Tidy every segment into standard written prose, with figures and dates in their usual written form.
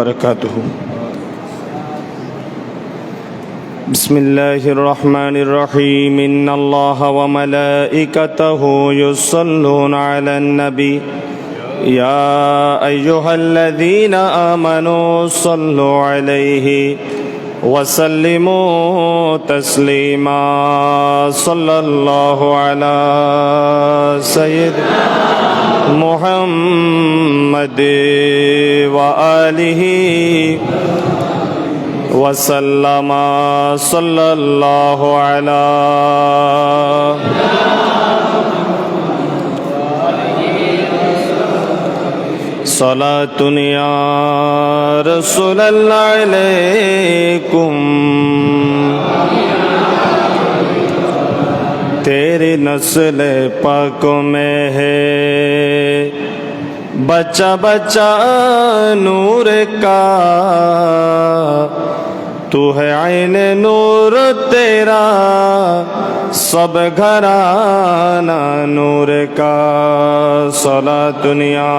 وبركاته. بسم الله الرحمن الرحيم. إن الله وملائكته يصلون على النبي يا أيها الذين آمنوا صلوا عليه وسلموا تسليما. صلى الله على سيدنا محمد وآله وسلم. صلى الله على صلاة يا رسول الله عليكم तेरी नस्ल पाक में है बच्चा बच्चा नूर का, तू है आइन नूर तेरा सब घराना नूर का. सला दुनिया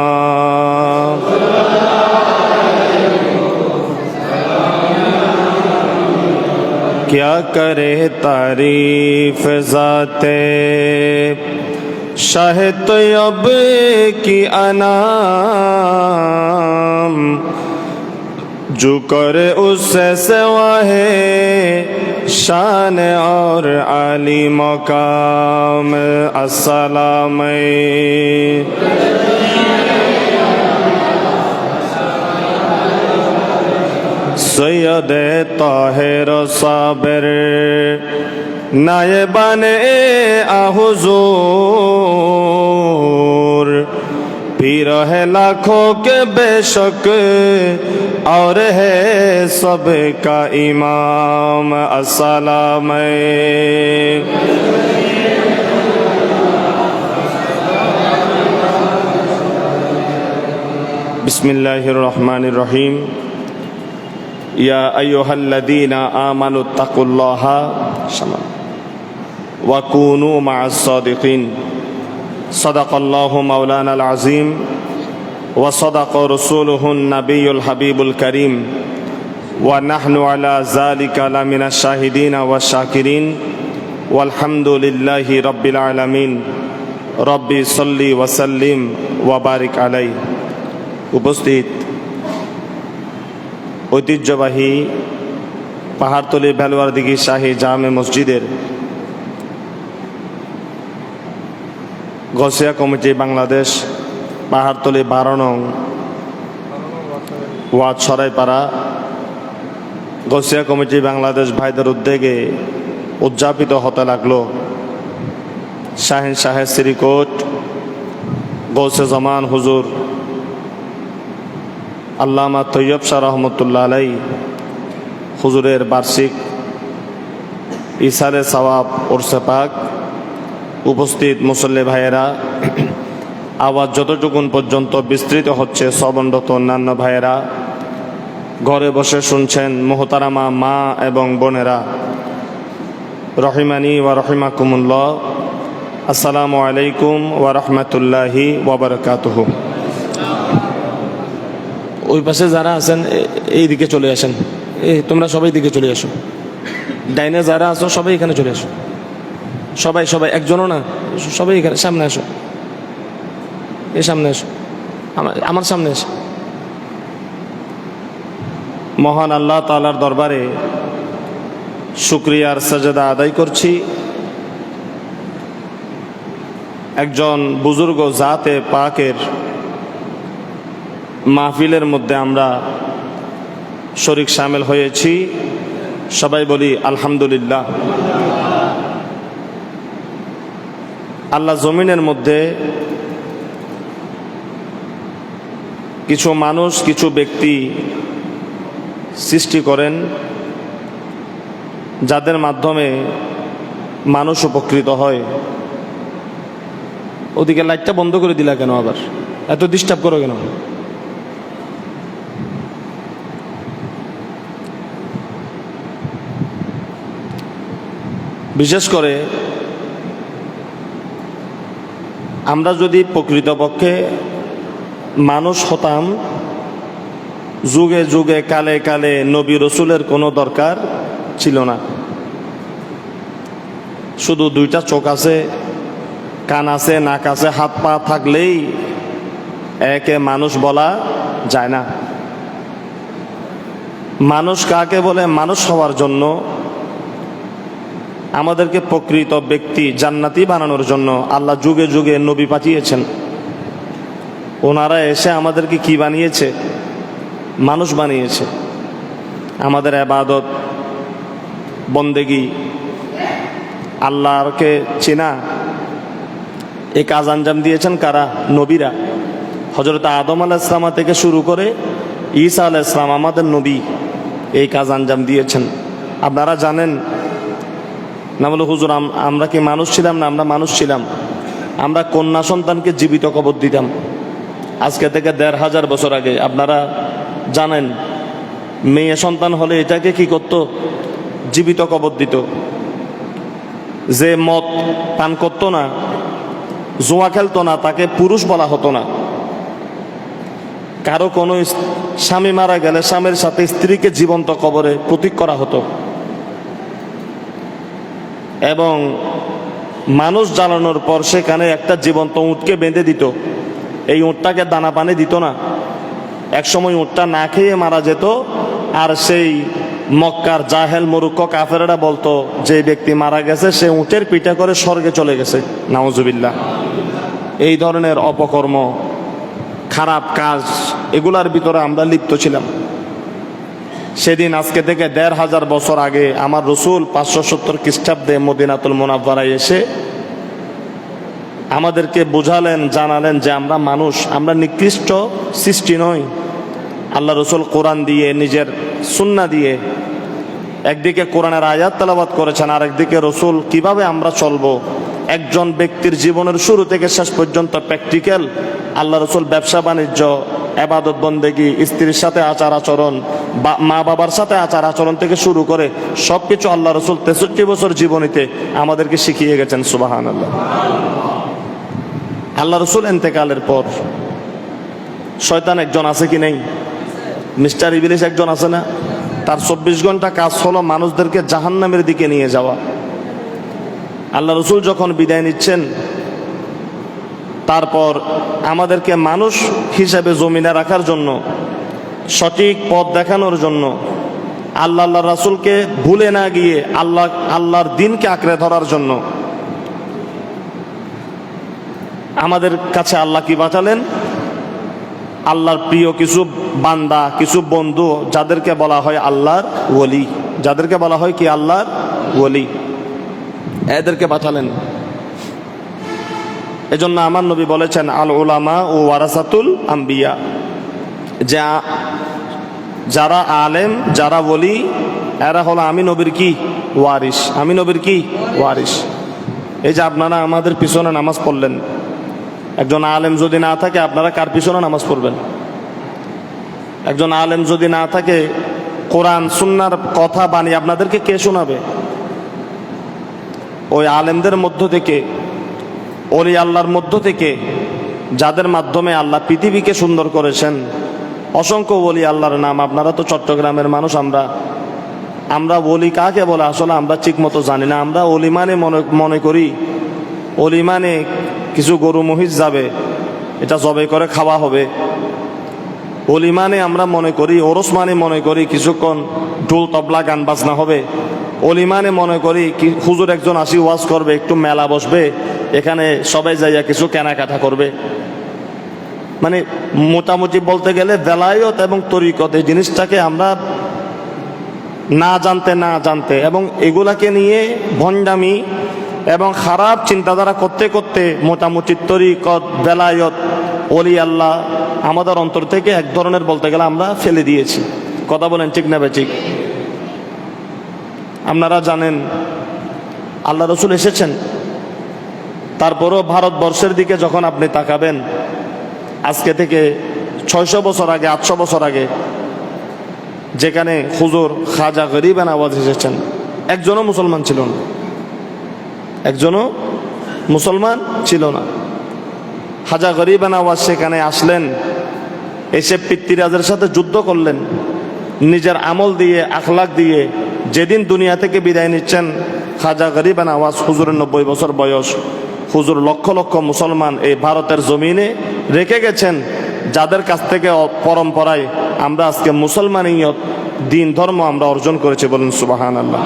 क्या करे तारीफ ज़ाते शाह तैयब की अनाम, जो करे उससे सिवा है शान और आली मकाम. अस्सलाम सैयद ताहिर साबिर नायबाने हुजूर, पीर है लाखों के बेशक और है सबका इमाम. अस्सलाम बिस्मिल्लाहिर रहमानिर रहीम. या अय्युहल्लज़ीना आमनुत्तक़ुल्लाहा वकूनू मअस-सादिक़ीन. सदक़ल्लाहु मौलानाल अज़ीम व सदक़ रसूलुहुन नबियुल हबीबुल करीम व नहनु अला ज़ालिका लमिनश शाहिदीन व शाकिरीन वल्हम्दुलिल्लाहि रब्बिल आलमीन. रब्बि सल्लि व सल्लिम व बारिक अलैहि. উপস্থিত ঐতিহ্যবাহী পাহাড়তলী ভেলোয়ারদিঘি শাহী জামে মসজিদের গসিয়া কমিটি বাংলাদেশ পাহাড়তলী 12 নং ওয়ার্ড সরাইপাড়া গসিয়া কমিটি বাংলাদেশ ভাইদের উদ্যোগে উদযাপিত হতে লাগলো শাহিন শাহের শ্রীকোট গৌসে জামান হুজুর আল্লামা তৈয়ব শাহ রহমতুল্লাহ আলাই হুজুরের বার্ষিক ইসারে সওয়াব ওরসে পাক. উপস্থিত মুসল্লি ভাইয়েরা, আওয়াজ যতটুকুন পর্যন্ত বিস্তৃত হচ্ছে শ্রবণরত অন্যান্য ভাইয়েরা, ঘরে বসে শুনছেন মোহতারামা মা এবং বোনেরা, রহিমানি ওয়া রহিমাকুমুল্লাহ. আসসালামু আলাইকুম ওয়া রাহমাতুল্লাহি ওয়া বারাকাতুহু. ওই পাশে যারা আছেন এই দিকে চলে আসেন, তোমরা সবাই দিকে চলে আসো. ডাইনে যারা আছো সবাই এখানে চলে আসো. সবাই সবাই একজনও না, সবাই এখানে সামনে আসো. এই সামনে আসো, আমার সামনে আসো. মহান আল্লাহ তাআলার দরবারে শুকরিয়ার সাজদা আদায় করছি. একজন বুজুর্গ জাতে পাকের মাহফিলের মধ্যে আমরা শরীক শামিল হয়েছি. সবাই বলি আলহামদুলিল্লাহ. আল্লাহ জমিনের মধ্যে কিছু মানুষ কিছু ব্যক্তি সৃষ্টি করেন যাদের মাধ্যমে মানুষ উপকৃত হয়. ওদিকে লাইটটা বন্ধ করে দিলা কেন? আবার এত ডিস্টার্ব করো কেন? বিশেষ করে আমরা যদি প্রকৃতপক্ষে মানুষ হতাম যুগে যুগে কালে কালে নবী রসুলের কোনো দরকার ছিল না। শুধু দুইটা চোখ আছে, কান আছে, নাক আছে, হাত পা থাকলেই একে মানুষ বলা যায় না। মানুষ কাকে বলে? মানুষ হওয়ার জন্য, আমাদেরকে প্রকৃত ব্যক্তি জান্নাতি বানানোর জন্য আল্লাহ যুগে যুগে নবী পাঠিয়েছেন। ওনারা এসে আমাদেরকে কি বানিয়েছে? মানুষ বানিয়েছে। আমাদের ইবাদত বন্দেগী, আল্লাহকে চেনা, এই কাজ আঞ্জাম দিয়েছেন কারা? নবীরা। হযরত আদম আলাইহিস সালাম থেকে শুরু করে ঈসা আলাইহিস সালাম আমাদের নবী এই কাজ আঞ্জাম দিয়েছেন। আপনারা জানেন না? বলে হুজুর আমরা কি মানুষ ছিলাম না? আমরা মানুষ ছিলাম। আমরা কন্যা সন্তানকে জীবিত কবর দিতাম আজকে থেকে ১৫০০ বছর আগে। আপনারা জানেন মেয়ে সন্তান হলে এটাকে কি করত? জীবিত কবর দিত। যে মদ পান করতো না, জুয়া খেলতো না, তাকে পুরুষ বলা হতো না। কারো কোনো স্বামী মারা গেলে স্বামীর সাথে স্ত্রীকে জীবন্ত কবরে প্রতীক করা হতো। এবং মানুষ জ্বালানোর পর সেখানে একটা জীবন্ত উটকে বেঁধে দিত। এই উটটাকে দানা পানি দিত না। একসময় উটটা না খেয়ে মারা যেত। আর সেই মক্কার জাহেল মূর্খ কাফেররা বলতো যে ব্যক্তি মারা গেছে সে উটের পিঠে করে স্বর্গে চলে গেছে। নাউজুবিল্লাহ। এই ধরনের অপকর্ম, খারাপ কাজ, এগুলার ভিতরে আমরা লিপ্ত ছিলাম। সেদিন আজকে থেকে ১৫০০ বছর আগে আমার রসুল ৫৭০ খ্রিস্টাব্দে মদিনাতুল মুনাওয়ারায় এসে আমাদেরকে বুঝালেন, জানালেন যে আমরা মানুষ, আমরা নিকৃষ্ট সৃষ্টি নই। আল্লাহ রসুল কোরআন দিয়ে, নিজের সুন্নাহ দিয়ে একদিকে কোরআনের আয়াত তেলাওয়াত করেছেন, আর একদিকে রসুল কিভাবে আমরা চলবো, একজন ব্যক্তির জীবনের শুরু থেকে শেষ পর্যন্ত প্র্যাকটিক্যাল আল্লাহ রসুল ব্যবসা বাণিজ্য, ইবাদত বন্দেগী, স্ত্রীর সাথে আচার আচরণ, মা বাবার সাথে আচার আচরণ থেকে শুরু করে সবকিছু আল্লাহ রসুল ৬৩ বছর জীবনীতে আমাদেরকে শিখিয়ে গেছেন। সুবহানাল্লাহ। আল্লাহ রসুল ইন্তেকালের পর শয়তান একজন আছে কি নেই? মিস্টার ইবলিস একজন আছে না? তার ২৪ ঘন্টা কাজ হলো মানুষদেরকে জাহান্নামের দিকে নিয়ে যাওয়া। আল্লাহ রসুল যখন বিদায় নিচ্ছেন, তারপর আমাদেরকে মানুষ হিসেবে জমিনে রাখার জন্য, সঠিক পথ দেখানোর জন্য, আল্লাহ রাসূলকে ভুলে না গিয়ে আল্লাহর দিনকে আঁকড়ে ধরার জন্য আমাদের কাছে আল্লাহ কি পাঠালেন? আল্লাহর প্রিয় কিছু বান্দা, কিছু বন্ধু, যাদেরকে বলা হয় আল্লাহর ওলি, যাদেরকে বলা হয় কি? আল্লাহর ওলি। এদেরকে পাঠালেন। এজন্য আমার নবী বলেছেন, আল উলামা ও ওয়ারাসাতুল আম্বিয়া, যে যারা আলেম, যারা ওলি, এরা হলো আমি নবীর কি? ওয়ারিস। আমি নবীর কি? ওয়ারিস। এই যে আপনারা আমাদের পিছনে নামাজ পড়লেন, একজন আলেম যদি না থাকে আপনারা কার পিছনে নামাজ পড়বেন? একজন আলেম যদি না থাকে, কোরআন সুন্নাহর কথা বাণী আপনাদেরকে কে শোনাবে? ওই আলেমদের মধ্য থেকে, ওলি আল্লাহর মধ্য থেকে, যাদের মাধ্যমে আল্লাহ পৃথিবীকে সুন্দর করেছেন, অসংখ্য ওলি আল্লাহর নাম। আপনারা তো চট্টগ্রামের মানুষ, আমরা ওলি কাকে বলে আসলে আমরা ঠিক মতো জানি না। আমরা ওলি মানে মনে করি ওলি মানে কিছু গরু মহিষ যাবে, এটা জবাই করে খাওয়া হবে। ওলি মানে আমরা মনে করি, ওরস মানে মনে করি কিছুক্ষণ ঢোল তবলা গান বাজনা হবে। ওলি মানে মনে করি কি হুজুর একজন আসি ওয়াজ করবে, একটু মেলা বসবে, এখানে সবাই যাইয়া কিছু কেনাকাটা করবে। মানে মোটামুটি বলতে গেলে বেলায়ত এবং তরিকত এই জিনিসটাকে আমরা না জানতে এবং এগুলাকে নিয়ে ভণ্ডামি এবং খারাপ চিন্তাধারা করতে করতে মোটামুটি তরিকত, বেলায়ত, ওলি আল্লাহ আমাদের অন্তর থেকে এক ধরনের বলতে গেলে আমরা ফেলে দিয়েছি। কথা বলেন ঠিক না ঠিক? আপনারা জানেন আল্লাহ রসুল এসেছেন, তারপরও ভারতবর্ষের দিকে যখন আপনি তাকাবেন, আজকে থেকে ৬০০ বছর আগে, ৮০০ বছর আগে, যেখানে হুজুর খাজা গরিব নওয়াজ এসেছেন, একজনও মুসলমান ছিল না, একজনও মুসলমান ছিল না। খাজা গরিব নওয়াজ সেখানে আসলেন, এসে পিতৃরাজের সাথে যুদ্ধ করলেন, নিজের আমল দিয়ে আখলাক দিয়ে যেদিন দুনিয়া থেকে বিদায় নিচ্ছেন, খাজা গরিব নওয়াজ হুজুরের 90 বছর বয়স, হুজুর লক্ষ লক্ষ মুসলমান এই ভারতের জমিনে রেখে গেছেন, যাদের কাছ থেকে পরম্পরায় আমরা আজকে মুসলমানিয়ত দিন ধর্ম আমরা অর্জন করেছি। বলুন সুবহানাল্লাহ।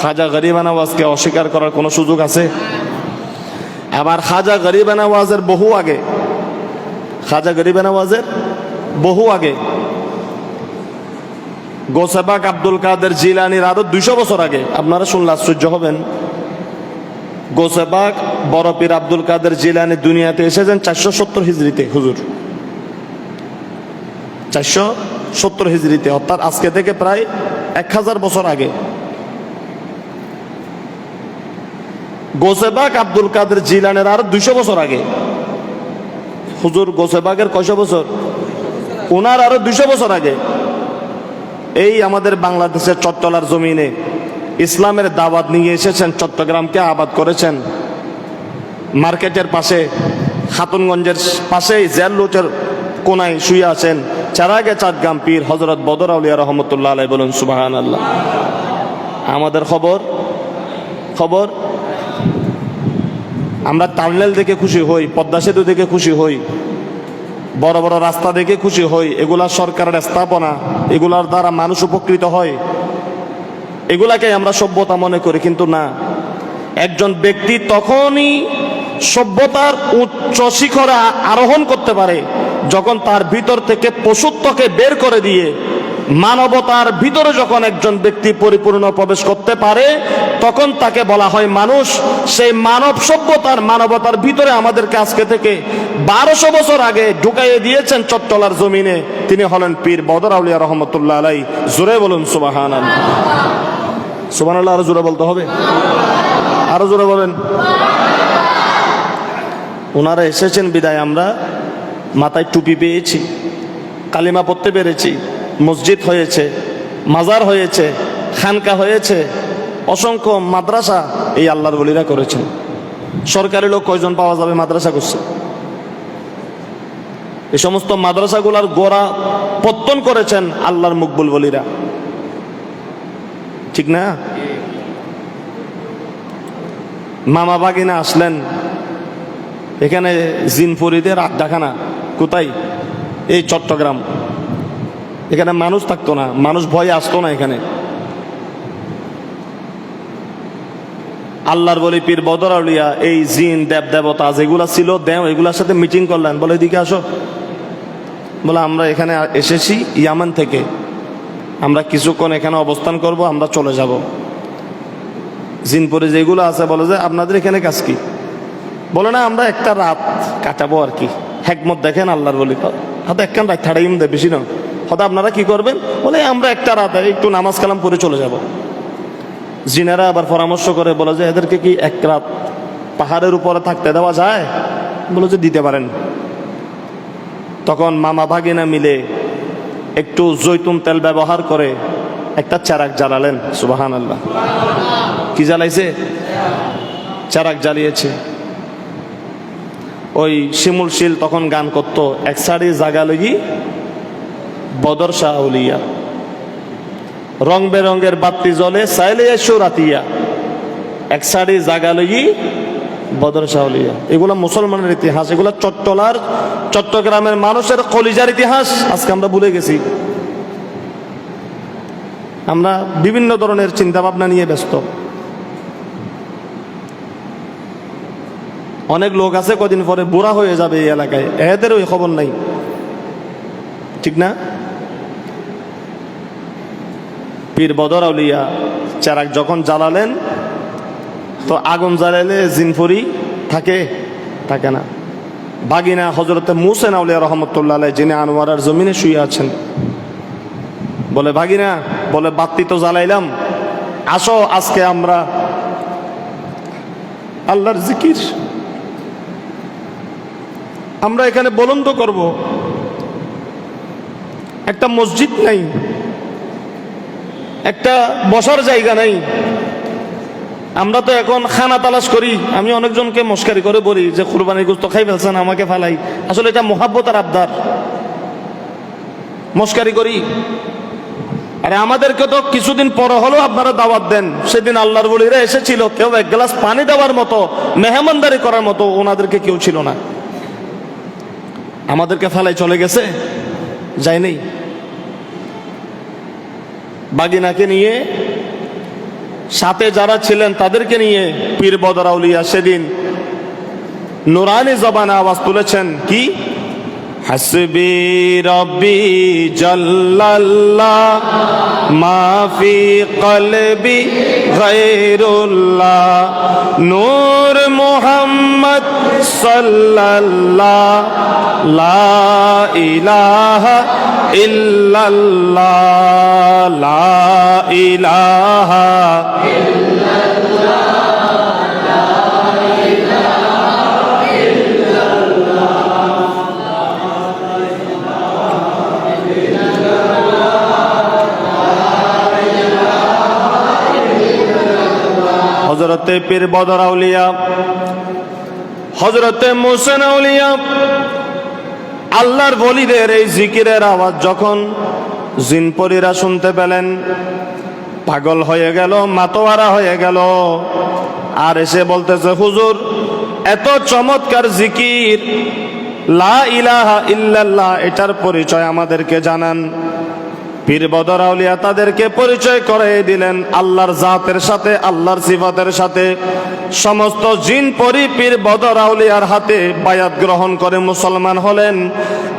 খাজা গরিব নওয়াজকে অস্বীকার করার কোনো সুযোগ আছে? আবার খাজা গরিব নওয়াজের বহু আগে, খাজা গরিব নওয়াজের বহু আগে গোসেবাক আব্দুল কাদের জিলানির আরো 200 বছর আগে, আপনারা শুনলে আশ্চর্য হবেন, গোসেবাক বড় পীর আব্দুল কাদের জিলানি দুনিয়াতে এসেছেন 470 হিজরিতে। হুজুর 470 হিজরিতে, অর্থাৎ আজকে থেকে প্রায় 1000 বছর আগে। গোসেবাক আব্দুল কাদের জিলানের আরো 200 বছর আগে। হুজুর গোসেবাকের কয়শো বছর? ওনার আরো 200 বছর আগে এই আমাদের বাংলাদেশের চট্টলার জমিনে ইসলামের দাওয়াত নিয়ে এসেছেন, চট্টগ্রামকে আবাদ করেছেন। মার্কেটের পাশে, খাতুনগঞ্জের পাশে জেল রোডের কোনায় শুয়ে আছেন চারাগে চাটগাম পীর হযরত বদর আউলিয়া রহমতুল্লাহ আলাইহি। বলুন সুবহানাল্লাহ। আমাদের খবর আমরা টার্নেল দেখে খুশি হই, পদ্মা সেতু দেখে খুশি হই, বড় বড় রাস্তা দেখে খুশি হই, এগুলা সরকারের স্থাপনা, এগুলার দ্বারা মানুষ উপকৃত হয়, এগুলাকে আমরা সভ্যতা মনে করি। কিন্তু না, একজন ব্যক্তি তখনই সভ্যতার উচ্চ শিখরে আরোহণ করতে পারে যখন তার ভিতর থেকে পশুত্বকে বের করে দিয়ে মানবতার ভিতরে যখন একজন ব্যক্তি পরিপূর্ণ প্রবেশ করতে পারে, তখন তাকে বলা হয় মানুষ। সেই মানব সভ্যতার মানবতার ভিতরে আমাদেরকে আজকে থেকে 1200 বছর আগে ঢুকাইয়ে দিয়েছেন চট্টলার জমিনে। তিনি হলেন পীর বদর আউলিয়া রহমতুল্লাহ আলাইহি। জোরে বলুন সুবহানাল্লাহ। সুবহানাল্লাহ আরো জোরে বলতে হবে, আরো জোরে বলেন। ওনারা এসেছেন বিদায় আমরা মাথায় টুপি পেয়েছি, কালিমা পড়তে পেরেছি, মসজিদ হয়েছে, মাজার হয়েছে, খানকা হয়েছে, অসংখ্য মাদ্রাসা এই আল্লাহর ওলিরা করেছেন। সরকারি লোক কয়জন পাওয়া যাবে মাদ্রাসা করছে? এই সমস্ত মাদ্রাসাগুলার গোড়া পত্তন করেছেন আল্লাহর মকবুল ওলিরা, ঠিক না? মামা বাগিনা আসলেন এখানে, জিনফরিদের আড্ডাখানা কোথায়? এই চট্টগ্রাম। এখানে মানুষ থাকতো না, মানুষ ভয়ে আসতো না এখানে। আল্লাহর বলি পীর বদর আউলিয়া এই জিন দেব দেবতা যেগুলা ছিল দেও, এগুলার সাথে মিটিং করলেন, বলে এদিকে আসো। বলে আমরা এখানে এসেছি ইয়ামান থেকে, আমরা কিছুক্ষণ এখানে অবস্থান করব, আমরা চলে যাব। জিনপুরে যেগুলো আছে বলে যে আপনাদের এখানে কাজ কি? বলে না আমরা একটা রাত কাটাবো আর কি। হেকমত দেখেন আল্লাহর বলি, হয়তো একখান রাত ছাড়াইম দেয়, বেশি না। হয়তো আপনারা কি করবেন? বলে আমরা একটা রাত একটু নামাজ কালাম পরে চলে যাব। জিনেরা আবার পরামর্শ করে, বলে যে এদেরকে কি এক রাত পাহাড়ের উপরে থাকতে দেওয়া যায়? বলে যে দিতে পারেন। তখন মামা ভাগিনা মিলে একটু জৈতুন তেল ব্যবহার করে একটা চারাক জ্বালালেন। সুবহানাল্লাহ। কি জ্বালাইছে? চারাক জ্বালিয়েছে। ওই শিমুল শীল তখন গান করত, এক সারি জাগা লগি বদর শাহ আউলিয়া, রং বেরঙের বাতি জ্বলে চাইলে এসো রাতিয়া, এক সারি জাগা লগি বদর শাহ আউলিয়া। এগুলো মুসলমানের ইতিহাস, এগুলো চট্টগ্রামের মানুষের কলিজার ইতিহাস। আজকে আমরা ভুলে গেছি। আমরা বিভিন্ন ধরনের চিন্তা ভাবনা নিয়ে ব্যস্ত। অনেক লোক আছে কদিন পরে বুড়া হয়ে যাবে এই এলাকায়, এদেরও ওই খবর নাই, ঠিক না? পীর বদর আউলিয়া চারাক যখন জ্বালালেন, তো আগুন জ্বালালে জিনফরি থাকে না। বাগিনা হযরতে মুহসিন আউলিয়া রহমতুল্লাহ আলাইহি, যিনি আনোয়ারার জমিনে শুয়ে আছেন, বলে বাগিনা, বলে বাতি তো জ্বালাইলাম, আসো আজকে আমরা আল্লাহর জিকির আমরা এখানে বুলন্দ করব। একটা মসজিদ নাই, একটা বসার জায়গা নাই। আমরা তো এখন খানা তালাশ করি। আমি অনেকজনকে মস্কারি করে বলি যে কুরবানির গোশত খাই ফেলছেন, আমাকে ফালাই। আসলে এটা মোহাব্বত আর আবদার। মস্কারি করি? আরে আমাদেরকে তো কিছুদিন পরে হলেও আপনারা দাওয়াত দেন। সেদিন আল্লাহর ওলিরা এসেছিল, কেউ এক গ্লাস পানি দেওয়ার মতো, মেহমানদারি করার মতো ওনাদেরকে কেউ ছিল না। আমাদেরকে ফেলাই চলে গেছে, যায়নি। বাগিনাকে নিয়ে, সাথে যারা ছিলেন তাদেরকে নিয়ে পীর বদর আউলিয়া সেদিন নুরানি জবানে আওয়াজ তুলেছেন, কি? হাসবি রব্বি জাল্লাল্লাহ মা ফি কলবি গায়রুল্লাহ নূর মুহাম্মদ সাল্লাল্লাহ লা ইলাহা ইল্লাল্লাহ লা ইলাহা হযরতে পীর বদর আউলিয়া, হযরতে মুহসিন আউলিয়া, আল্লাহর ওলিদের এই জিকিরের আওয়াজ যখন জিনপরীরা শুনতে পেলেন, পাগল হয়ে গেল, মাতোয়ারা হয়ে গেল। আর এসে বলতেছে, হুজুর এত চমৎকার জিকির লা ইলাহা ইল্লাল্লাহ, এটার পরিচয় আমাদেরকে জানান। পীর বদর আউলিয়া তাদেরকে পরিচয় করিয়ে দিলেন আল্লাহর জাতের সাথে, আল্লাহর সিফাতের সাথে। সমস্ত জিন পরি পীর বদর আউলিয়ার হাতে বায়াত গ্রহণ করে মুসলমান হলেন।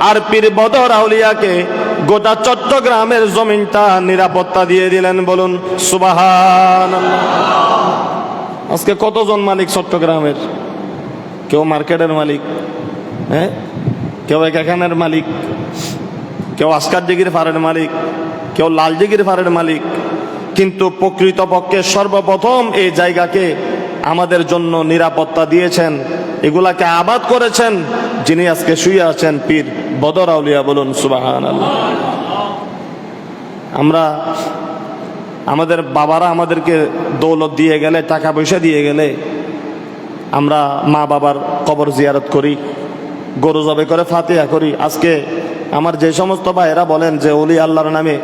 আর পীর বদর আউলিয়াকে গোটা চট্টগ্রামের জমিনটা নিরাপত্তা দিয়ে দিলেন। বলুন সুবহানাল্লাহ। আজকে কতজন মালিক চট্টগ্রামের? কেউ মার্কেটের মালিক, হ্যাঁ, কেউ এখানের মালিক, কেউ আসকার দিঘির ফারের মালিক, কেউ লাল দিঘির ফারের মালিক। কিন্তু প্রকৃতপক্ষে সর্বপ্রথম এই জায়গাকে আমাদের জন্য নিরাপত্তা দিয়েছেন, এগুলাকে আবাদ করেছেন যিনি আজকে শুয়ে আছেন, পীর বদর আউলিয়া। বলুন সুবহানাল্লাহ। আমরা, আমাদের বাবারা আমাদেরকে দৌলত দিয়ে গেলে, টাকা পয়সা দিয়ে গেলে আমরা মা বাবার কবর জিয়ারত করি, গরু জবে করে ফাতিহা করি। আজকে আমার যে সমস্ত ভাইয়েরা বলেন যে ওলি আল্লাহর নামে,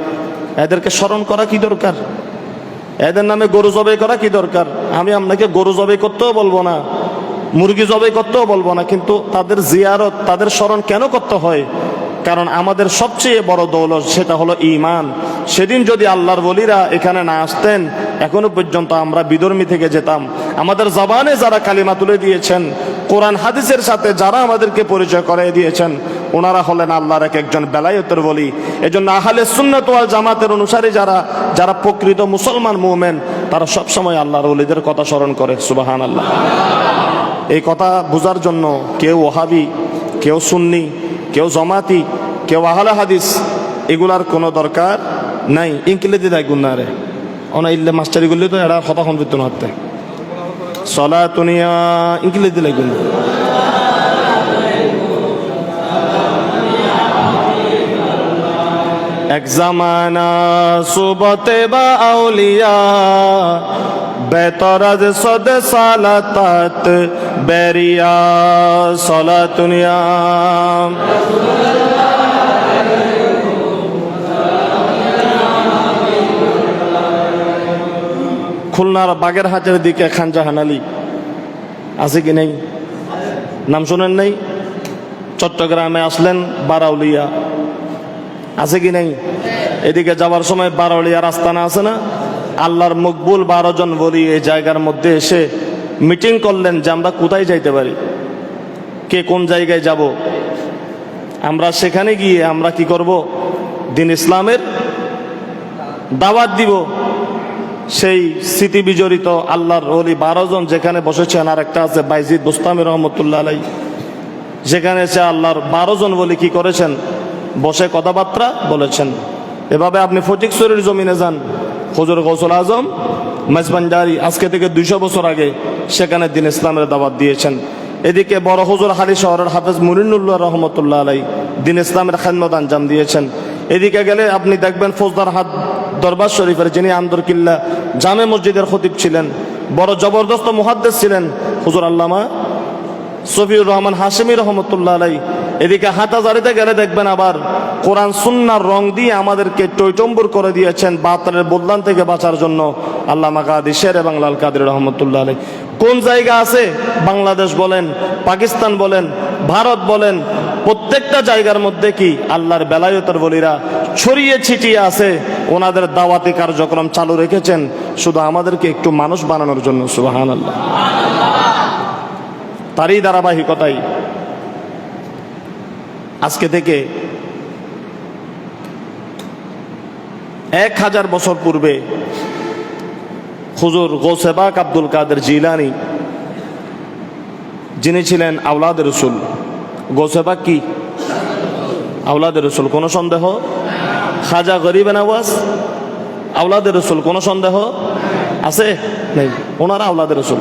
এদেরকে স্মরণ করা কি দরকার? এদের নামে গরু জবাই করা কি দরকার? আমি আপনাকে গরু জবাই করতেও বলবো না, মুরগি জবাই করতেও বলবো না, কিন্তু তাদের জিয়ারত, তাদের স্মরণ কেন করতে হয়? কারণ আমাদের সবচেয়ে বড় দৌলত সেটা হলো ঈমান। সেদিন যদি আল্লাহর ওলিরা এখানে না আসতেন, এখনো পর্যন্ত আমরা বিধর্মী থেকে যেতাম। আমাদের জবানে যারা কালিমা তুলে দিয়েছেন, কোরআন হাদিসের সাথে যারা আমাদেরকে পরিচয় করিয়ে দিয়েছেন, ওনারা হলেন আল্লাহর এক একজন বেলায়েতের ওলি। এজন্য আহলে সুন্নাত ওয়াল জামাতের অনুসারী যারা, যারা প্রকৃত মুসলমান মুমিন, তারা সবসময় আল্লাহর ওলিদের কথা স্মরণ করে। সুবহানাল্লাহ। এই কথা বোঝার জন্য কেউ ওহাবি, কেউ সুন্নি, কেউ জমাতি, কেউ আহলে হাদিস, এগুলার কোনো দরকার নাই। ইনকিলে দিয়ে দেয় গুন্নারে অনা ইল্লে মাস্টারি করলে তো এরা কথা সম্পৃক্ত না হতে সলাতুনিয়া ইনকিলে দিলে গুন্না। এক জামানা সুবতে বা আউলিয়া বেতরাজ সদ সালাতাত বেরিয়া সলাতুনিয়া। খুলনার বাগেরহাটের দিকে খানজাহান আলী আছে কি নেই? নাম শোনেন নাই? চট্টগ্রামে আসলেন বারাউলিয়া আছে কি নেই? এদিকে যাওয়ার সময় বারাউলিয়া রাস্তানা আছে না? আল্লাহর মকবুল 12 জন বলি এই জায়গার মধ্যে এসে মিটিং করলেন যে আমরা কোথায় যাইতে পারি, কে কোন জায়গায় যাব। আমরা সেখানে গিয়ে আমরা কি করব? দিন ইসলামের দাওয়াত দিব। সেই স্মৃতি বিজড়িত আল্লাহর ওলি 12 জন যেখানে বসেছেন, আর একটা আছে বাইজিদ বুস্তামি রহমতুল্লাহ আলাই, যেখানে সে আল্লাহর 12 জন বলি কি করেছেন? বসে কথাবার্তা বলেছেন। এভাবে আপনি ফটিকছড়ির জমিনে যান, হুজুর গৌসুল আজম মেজবান্ডারি আজকে থেকে 200 বছর আগে সেখানে দিন ইসলামের দাওয়াত দিয়েছেন। এদিকে বড় হুজুর হালি শহরের হাফেজ মুরিনুল্লাহ রহমতুল্লাহ আলাই দিন ইসলামের খেদমত আঞ্জাম দিয়েছেন। এদিকে গেলে আপনি দেখবেন ফৌজদার হাট দরবার শরীফের যিনি আন্দরকিল্লা জামে মসজিদের খতিব ছিলেন, বড় জবরদস্ত মুহাদ্দিস ছিলেন হুজুর আল্লামা সফিউর রহমান হাশেমি রহমতুল্লাহ আলাই, এদিকে হাটহাজারিতে গেলে দেখবেন আবার কোরআন সুন্নাহর রং দিয়ে আমাদেরকে টইটম্বুর করে দিয়েছেন বাতিলের বদলান থেকে বাঁচার জন্য আল্লামা কাদি শের এবং লাল কাদের রহমতুল্লাহ আলাইহি। কোন জায়গা আছে, বাংলাদেশ বলেন, পাকিস্তান বলেন, ভারত বলেন, প্রত্যেকটা জায়গার মধ্যে কি আল্লাহর বেলায়েতের বলিরা ছড়িয়ে ছিটিয়ে আছে। ওনাদের দাওয়াতি কার্যক্রম চালু রেখেছেন শুধু আমাদেরকে একটু মানুষ বানানোর জন্য। সুবহানাল্লাহ। তারই ধারাবাহিকতাই আজকে থেকে 1000 বছর পূর্বে হুজুর গৌসে পাক আব্দুল কাদের জিলানী, যিনি ছিলেন আওলাদ রসুল। গৌসে পাক কি আওলাদ রসুল, কোনো সন্দেহ? খাজা গরিব নওয়াজ আওলাদ রসুল, কোনো সন্দেহ আছে? নেই, ওনারা আওলাদ রসুল।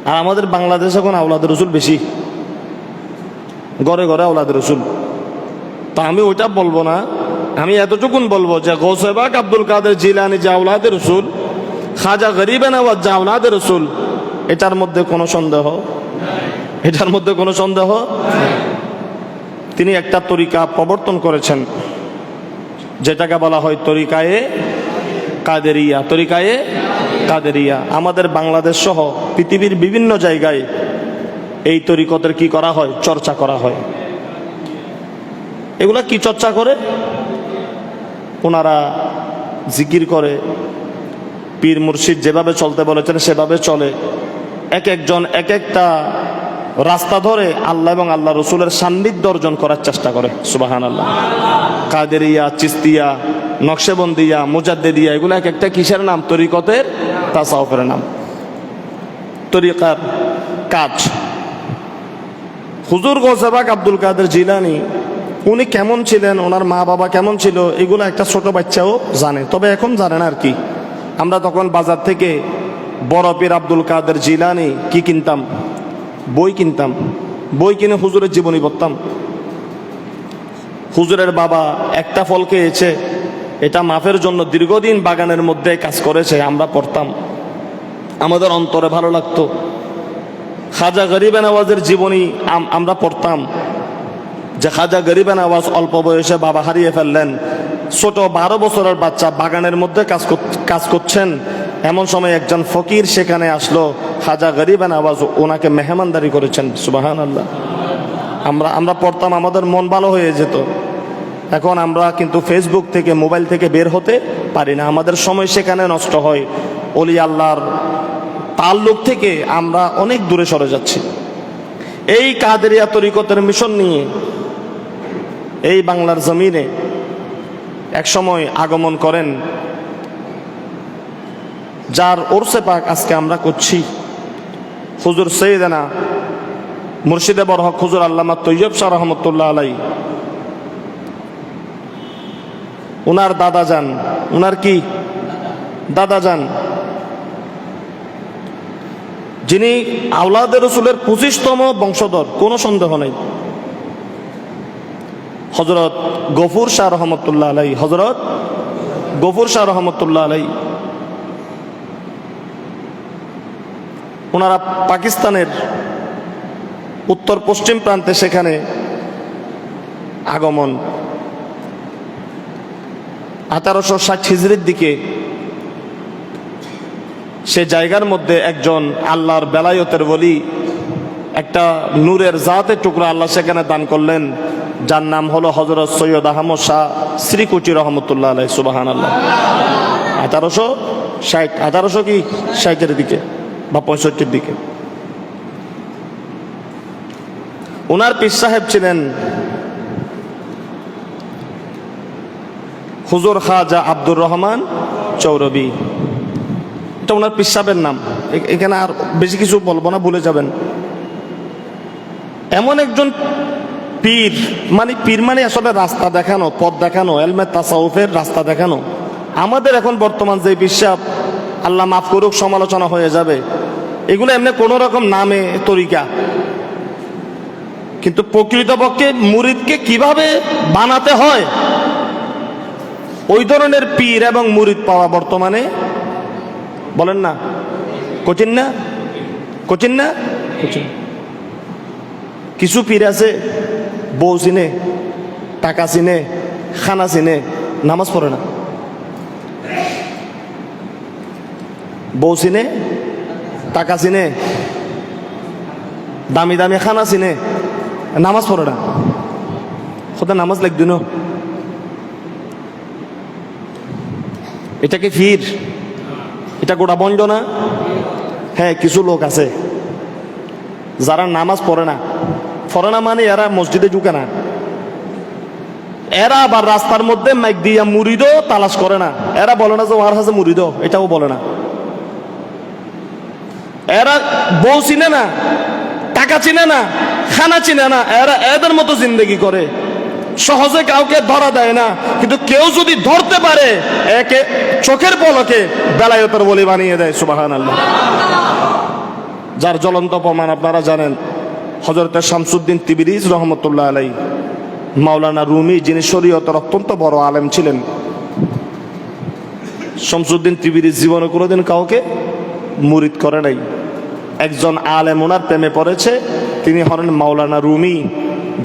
আর আমাদের বাংলাদেশে এখন আওলাদ রসুল বেশি, ঘরে ঘরে আওলাদ রসুল। তা আমি ওইটা বলবো না, আমি এতটুকুন বলবো যে গৌসে পাক আব্দুল কাদের জিলানী যে আওলাদ রসুল, খাজা গরিব নওয়াজ যে আওলাদ রসুল, এটার মধ্যে কোনো সন্দেহ? এটার মধ্যে কোনো সন্দেহ? তিনি একটা তরিকা প্রবর্তন করেছেন যেটাকে বলা হয় তরিকায়ে কাদেরিয়া। তরিকায়ে কাদেরিয়া আমাদের বাংলাদেশ সহ পৃথিবীর বিভিন্ন জায়গায় এই তরিকতের কি করা হয়? চর্চা করা হয়। এগুলা কি চর্চা করে? ওনারা জিকির করে, পীর মুর্শিদ যেভাবে চলতে বলেছেন সেভাবে চলে। এক একজন এক একটা রাস্তা ধরে আল্লাহ এবং আল্লাহ রসুলের সান্নিধ্য অর্জন করার চেষ্টা করে। সুবহানাল্লাহ। কাদেরিয়া, চিস্তিয়া, নকশেবন্দিয়া, মুজাদ্দিদিয়া, এগুলো এক একটা কিসের নাম? তরিকতের, তাসাউফের নাম, তরিকার কাজ। হুজুর গৌসে পাক আব্দুল কাদের জিলানী উনি কেমন ছিলেন, ওনার মা বাবা কেমন ছিল, এগুলো একটা ছোট বাচ্চাও জানে, তবে এখন জানে না আর কি। আমরা তখন বাজার থেকে বড় পীর আব্দুল কাদের জিলানী কি কিনতাম? বই কিনতাম। বই কিনে হুজুরের জীবনী পড়তাম। হুজুরের বাবা একটা ফল খেয়েছে, এটা মাফের জন্য দীর্ঘদিন বাগানের মধ্যে কাজ করেছে, আমরা পড়তাম, আমাদের অন্তরে ভালো লাগতো। খাজা গরিবে নওয়াজের জীবনী আমরা পড়তাম, যে খাজা গরিবে নওয়াজ অল্প বয়সে বাবা হারিয়ে ফেললেন, ছোট 12 বছরের বাচ্চা বাগানের মধ্যে কাজ করছেন। এমন সময় একজন ফকির সেখানে আসলো, খাজা গরিবে নওয়াজ ওনাকে মেহমানদারি করেছেন। সুবহানাল্লাহ। আমরা পড়তাম, আমাদের মন ভালো হয়ে যেত। এখন আমরা কিন্তু ফেসবুক থেকে, মোবাইল থেকে বের হতে পারি না, আমাদের সময় সেখানে নষ্ট হয়। ওলি আল্লাহর তাল্লুক থেকে আমরা অনেক দূরে সরে যাচ্ছি। এই কাদেরিয়া তরিকতের মিশন নিয়ে এই বাংলার জমিনে এক সময় আগমন করেন, যার ওরসে পাক আজকে আমরা করছি। হুজুর সৈয়দনা মুর্শিদে বরহক হুজুর আল্লামা তৈয়ব শাহ রহমতুল্লাহ আলাই, উনার দাদা যান, উনার কি দাদা যান, যিনি আওলাদে রসুলের 25তম বংশধর, কোনো সন্দেহ নেই, হযরত গফুর শাহ রহমতুল্লাহ আলাই। হযরত গফুর শাহ রহমতুল্লাহ আলাই ওনারা পাকিস্তানের উত্তর পশ্চিম প্রান্তে সেখানে আগমন। 1860 হিজরির দিকে সে জায়গার মধ্যে একজন আল্লাহর বেলায়েতের ওলি, একটা নূরের জাতের টুকরা আল্লাহ সেখানে দান করলেন, যার নাম হলো হযরত সৈয়দ আহমদ শাহ শ্রীকুচি রহমতুল্লাহ আলাইহি। সুবহানাল্লাহ। 1860 দিকে বা 65 দিকে ওনার পীর সাহেব ছিলেন হুজুর খাজা আব্দুর রহমান চৌরবি। এটা ওনার পীর সাহেবের নাম। এখানে আর বেশি কিছু বলবো না, ভুলে যাবেন। এমন একজন পীর, পীর মানে আসলে রাস্তা দেখানো, পথ দেখানো, এলমে তাসাউফের রাস্তা দেখানো। আমাদের এখন বর্তমান যে পীর সাহেব, আল্লাহ মাফ করুক, সমালোচনা হয়ে যাবে, এগুলো এমনি কোন রকম নামে তরিকা, কিন্তু প্রকৃতপক্ষে মুরিদকে কিভাবে বানাতে হয়, ওই ধরনের পীর এবং মুরিদ পাওয়া বর্তমানে বলেন না কঠিন না? কঠিন না? কঠিন। কিছু পীর আছে বউ চিনে, টাকা চিনে, খানা চিনে, নামাজ পড়ে না। বউ চিনে, টাকা চিনে, দামি দামি খানা চিনে, নামাজ পড়ে না। খোদা নামাজ লাগবে না। এটা কি ফির? এটা গোটা বন্ধ না? হ্যাঁ, কিছু লোক আছে যারা নামাজ পড়ে না। পড়ে না মানে এরা মসজিদে ঢুকে না। এরা আবার রাস্তার মধ্যে মাইক দিয়া মুরিদও তালাশ করে না। এরা বলে না যে ওর হাতে মুরিদ, এটাও বলে না। এরা বউ চিনে না, টাকা চিনে না, খানা চিনে না। এরা এদের মতো জিন্দেগি করে, সহজে কাউকে ধরা দেয় না। কিন্তু কেউ যদি ধরতে পারে, একে চোখের পলকে বেলায়েতের বলি বানিয়ে দেয়। সুবহানাল্লাহ। যার জ্বলন্ত প্রমাণ আপনারা জানেন, হযরত শামসুদ্দিন তিবরিজ রহমতুল্লাহ আলাইহি, মাওলানা রুমি, যিনি শরীয়তের অত্যন্ত বড় আলেম ছিলেন। শামসুদ্দিন তিবরিজ জীবনে কোনোদিন কাউকে মুরিদ করে নাই। একজন আলেম ওনার প্রেমে পড়েছে, তিনি হলেন মাওলানা রুমি।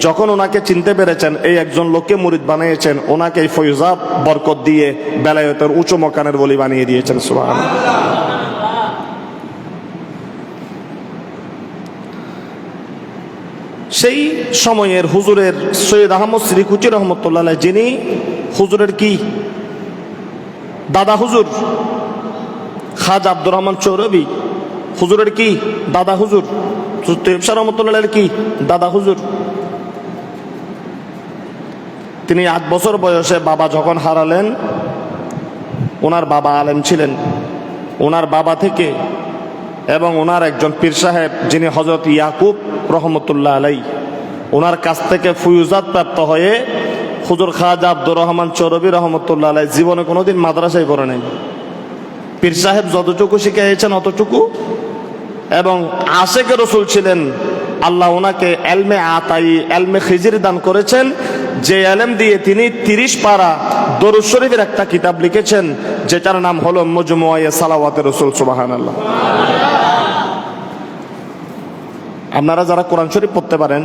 যখন ওনাকে চিনতে পেরেছেন, এই একজন লোককে মুরিদ বানিয়েছেন, ওনাকে এই ফয়জাব বরকত দিয়ে বেলায়েতের উঁচু মকানের বলি বানিয়ে দিয়েছেন। সুবহানাল্লাহ। সেই সময়ের হুজুরের সৈয়দ আহমদ শ্রীকুচি রহমতুল্লাহ আলাইহি, যিনি হুজুরের কি দাদা হুজুর, খাজা আব্দুর রহমান চৌরবি হুজুরের কি দাদা হুজুর, শাহ রহমতুল্লাহ আলাইহির কি দাদা হুজুর। তিনি 8 বছর বয়সে বাবা যখন হারালেন, ওনার বাবা আলেম ছিলেন। ওনার বাবা থেকে এবং ওনার একজন পীর সাহেব, যিনি হযরত ইয়াকুব রহমতুল্লাহ আলাইহি, ওনার কাছ থেকে ফুয়ুজাত প্রাপ্ত হয়ে হুজুর খাজা আব্দুর রহমান চৌরবি রহমতুল্লাহ আলাইহি জীবনে কোনোদিন মাদ্রাসায় পড়ে নাই। পীর সাহেব যতটুকু শিখিয়েছেন অতটুকু, এবং আশেকে রসুল ছিলেন। আল্লাহ ওনাকে এলমে আতাই, এলমে খিজির দান করেছেন, যে এলেম দিয়ে তিনি 30 পারা দরুদ শরীফের একটা কিতাব লিখেছেন, যেটার নাম হলো মুজমুআয়ে সালাওয়াতে রসুল। সুবহানাল্লাহ। আপনারা যারা কোরআন শরীফ পড়তে পারেন,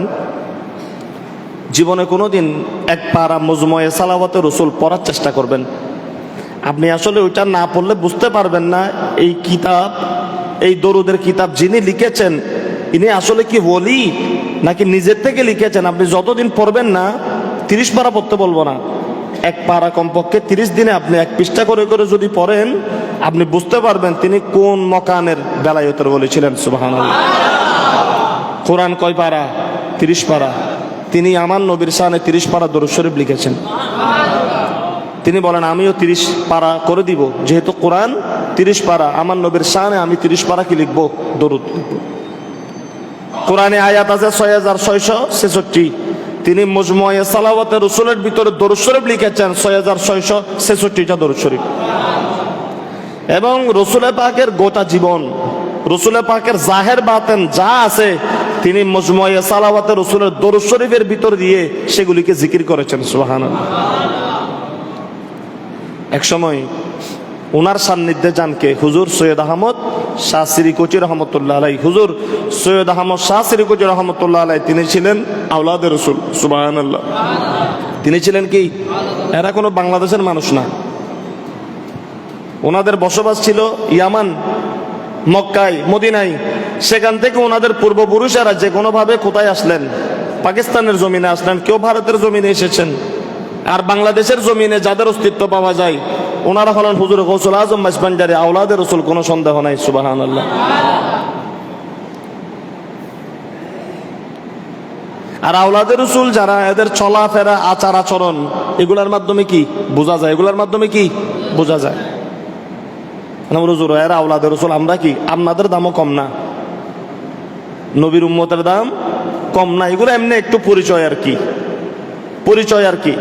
জীবনে কোনোদিন 1 পারা মুজমুআয়ে সালাওয়াতে রসুল পড়ার চেষ্টা করবেন। আপনি আসলে ওইটা না পড়লে বুঝতে পারবেন না এই কিতাব, এই দরুদের কিতাব যিনি লিখেছেন, ইনি আসলে কি ওলি নাকি নিজের থেকে লিখেছেন। আপনি যতদিন পড়বেন না, 30 পারা পড়তে বলবো না, 1 পারা কমপক্ষে 30 দিনে আপনি 1 পৃষ্ঠা করে করে যদি পড়েন, আপনি বুঝতে পারবেন তিনি কোন মকানের বেলায়েতের ওলি ছিলেন। সুবহানাল্লাহ। কোরআন কয় পারা? 30 পারা। তিনি আমার নবীর শানে 30 পারা দরুদ শরীফ লিখেছেন। তিনি বলেন আমিও 30 পারা করে দিব, যেহেতু কোরআন 30 পারা, আমার নবীর শানে আমি 30 পারা কি লিখবো? দরুদ লিখবো। কোরআনে আয়াত আছে 6666। তিনি মুজমুআয়ে সালাওয়াতে রসুলের ভিতরে দরুদ শরীফ লিখেছেন 6666টা দরুদ শরীফ। এবং রসুলের পাকের গোটা জীবন, রসুলের পাকের জাহের বাতেন যা আছে, তিনি মুজমুআয়ে সালাওয়াতে রসুলের দরুদ শরীফের ভিতর দিয়ে সেগুলিকে জিকির করেছেন। সুবহানাল্লাহ। এক সময় ওনার সান্নিধ্যে জানকে হুজুর সৈয়দ আহমদ শাহ শ্রীকুচি রহমতুল্লাহ আলাইহি। হুজুর সৈয়দ আহমদ শাহ শ্রীকুচি রহমতুল্লাহ আলাইহি, তিনি ছিলেন আওলাদে রসুল। সুবহানাল্লাহ। তিনি ছিলেন কি? এরা কোনো বাংলাদেশের মানুষ না। ওনাদের বসবাস ছিল ইয়ামান, মক্কায়, মদিনায়। সেখান থেকে ওনাদের পূর্বপুরুষেরা যে কোনোভাবে কোথায় আসলেন? পাকিস্তানের জমিনে আসলেন, কেউ ভারতের জমিনে এসেছেন। আর বাংলাদেশের জমিনে যাদের অস্তিত্ব পাওয়া যায়, ওনারা হলেন হুজুর গৌসুল আজম মাইজভান্ডারি, আওলাদে রসুল, কোনো সন্দেহ নাই। সুবহানাল্লাহ। আর আওলাদে রসুল যারা, এদের চলাফেরা, আচার আচরণ, এগুলার মাধ্যমে কি বোঝা যায়? এগুলার মাধ্যমে কি বোঝা যায়? হুজুর এরা আওলাদে রসুল, আমরা কি? আপনাদের দামও কম না, নবীর উম্মতের দাম কম না। এগুলো এমনি একটু পরিচয় আর কি, পরিচয় আর কি।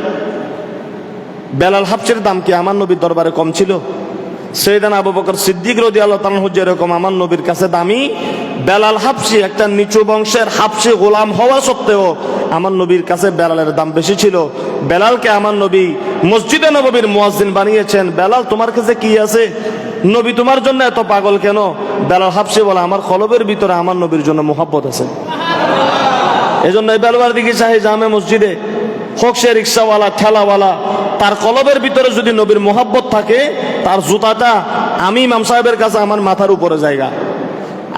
বেলাল হাবশির দাম কি আমার নবীর দরবারে কম ছিল? সাইয়েদনা আবু বকর সিদ্দিক রাদিয়াল্লাহু তাআলা যেরকম আমার নবীর কাছে দামি, বেলাল হাবশি একটা নিচু বংশের হাবশি গোলাম হওয়া সত্ত্বেও আমার নবীর কাছে বেলালের দাম বেশি ছিল। বেলালকে আমার নবী মসজিদে নববীর মুয়াজ্জিন বানিয়েছেন। বেলাল তোমার কাছে কি আছে? নবী তোমার জন্য এত পাগল কেন? বেলাল হাবশি বলে আমার কলবের ভিতরে আমার নবীর জন্য মুহাব্বত আছে। এজন্য এই বেলওয়ারদিঘি শাহী জামে মসজিদে হোক সে রিক্সাওয়ালা ঠেলাওয়ালা, তার কলবের ভিতরে যদি নবীর মোহাব্বত থাকে, তার জুতাটা আমি ইমাম সাহেবের কাছে আমার মাথার উপরে জায়গা।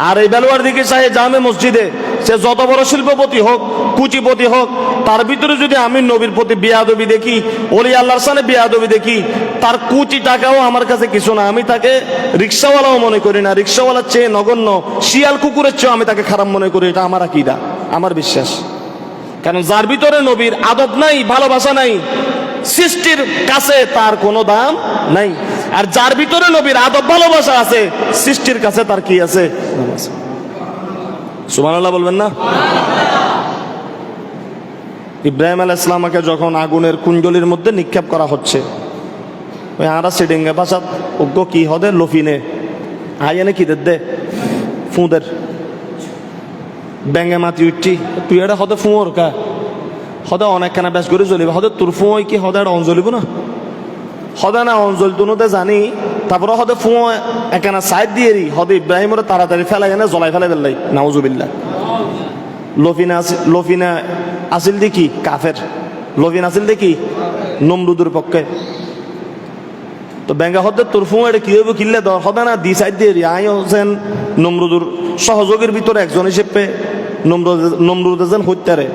আর এই বেলওয়ারদিঘি শাহী জামে মসজিদে সে যত বড় শিল্পপতি হোক, কুচিপতি হোক, তার ভিতরে যদি আমি নবীর প্রতি বেয়াদবি দেখি, ওলি আল্লাহর সামনে বেয়াদবি দেখি, তার কুচি টাকাও আমার কাছে কিছু না। আমি তাকে রিক্সাওয়ালাও মনে করি না, রিক্সাওয়ালার চেয়ে নগণ্য, শিয়াল কুকুরের চেয়ে আমি তাকে খারাপ মনে করি। এটা আমার আকীদা, আমার বিশ্বাস। কারণ যার ভিতরে নবীর আদব নাই, ভালোবাসা নাই, সৃষ্টির কাছে তার কোনো দাম নাই। আর যার ভিতরে নবীর আদব ভালোবাসা আছে, সৃষ্টির কাছে তার কি আছে? সুবহানাল্লাহ বলবেন না? ইব্রাহিম আলাইহিস সালামকে যখন আগুনের কুণ্ডলীর মধ্যে নিক্ষেপ করা হচ্ছে, ওই আরা সিডিঙ্গে বাসাত অজ্ঞ কি হদে লফিনে আইয়ানে কি দে ফুঁদের ব্যাঙ্গে মাতি উঠছি, তুই এটা হদে ফুঁর কা হদে অনেকখানা ব্যাস করে জ্বলিব, হদে তোর ফুঁ কি হদে এটা অঞ্জলিব না, হদে না অঞ্জল তুনোতে জানি। তারপরে হদে ফুঁ একখানা সাইড দিয়ে হদে ইব্রাহিমরে তাড়াতাড়ি ফেলাই এনে জ্বলাই ফেলাই ফেললাই, নাউজুবিল্লাহ। লফিনা আসিল দেখি কাফের, লফিন আসিল দেখি নমরুদের পক্ষে। তো ব্যাঙ্গা হতে তোর ফুঁ এটা কি হইব কিনলে দর হবে না, দি সাইড দিয়ে আই হোসেন নমরুদুর সহযোগীর ভিতরে একজন হিসেবে নমরুদ যেন হত্যারে।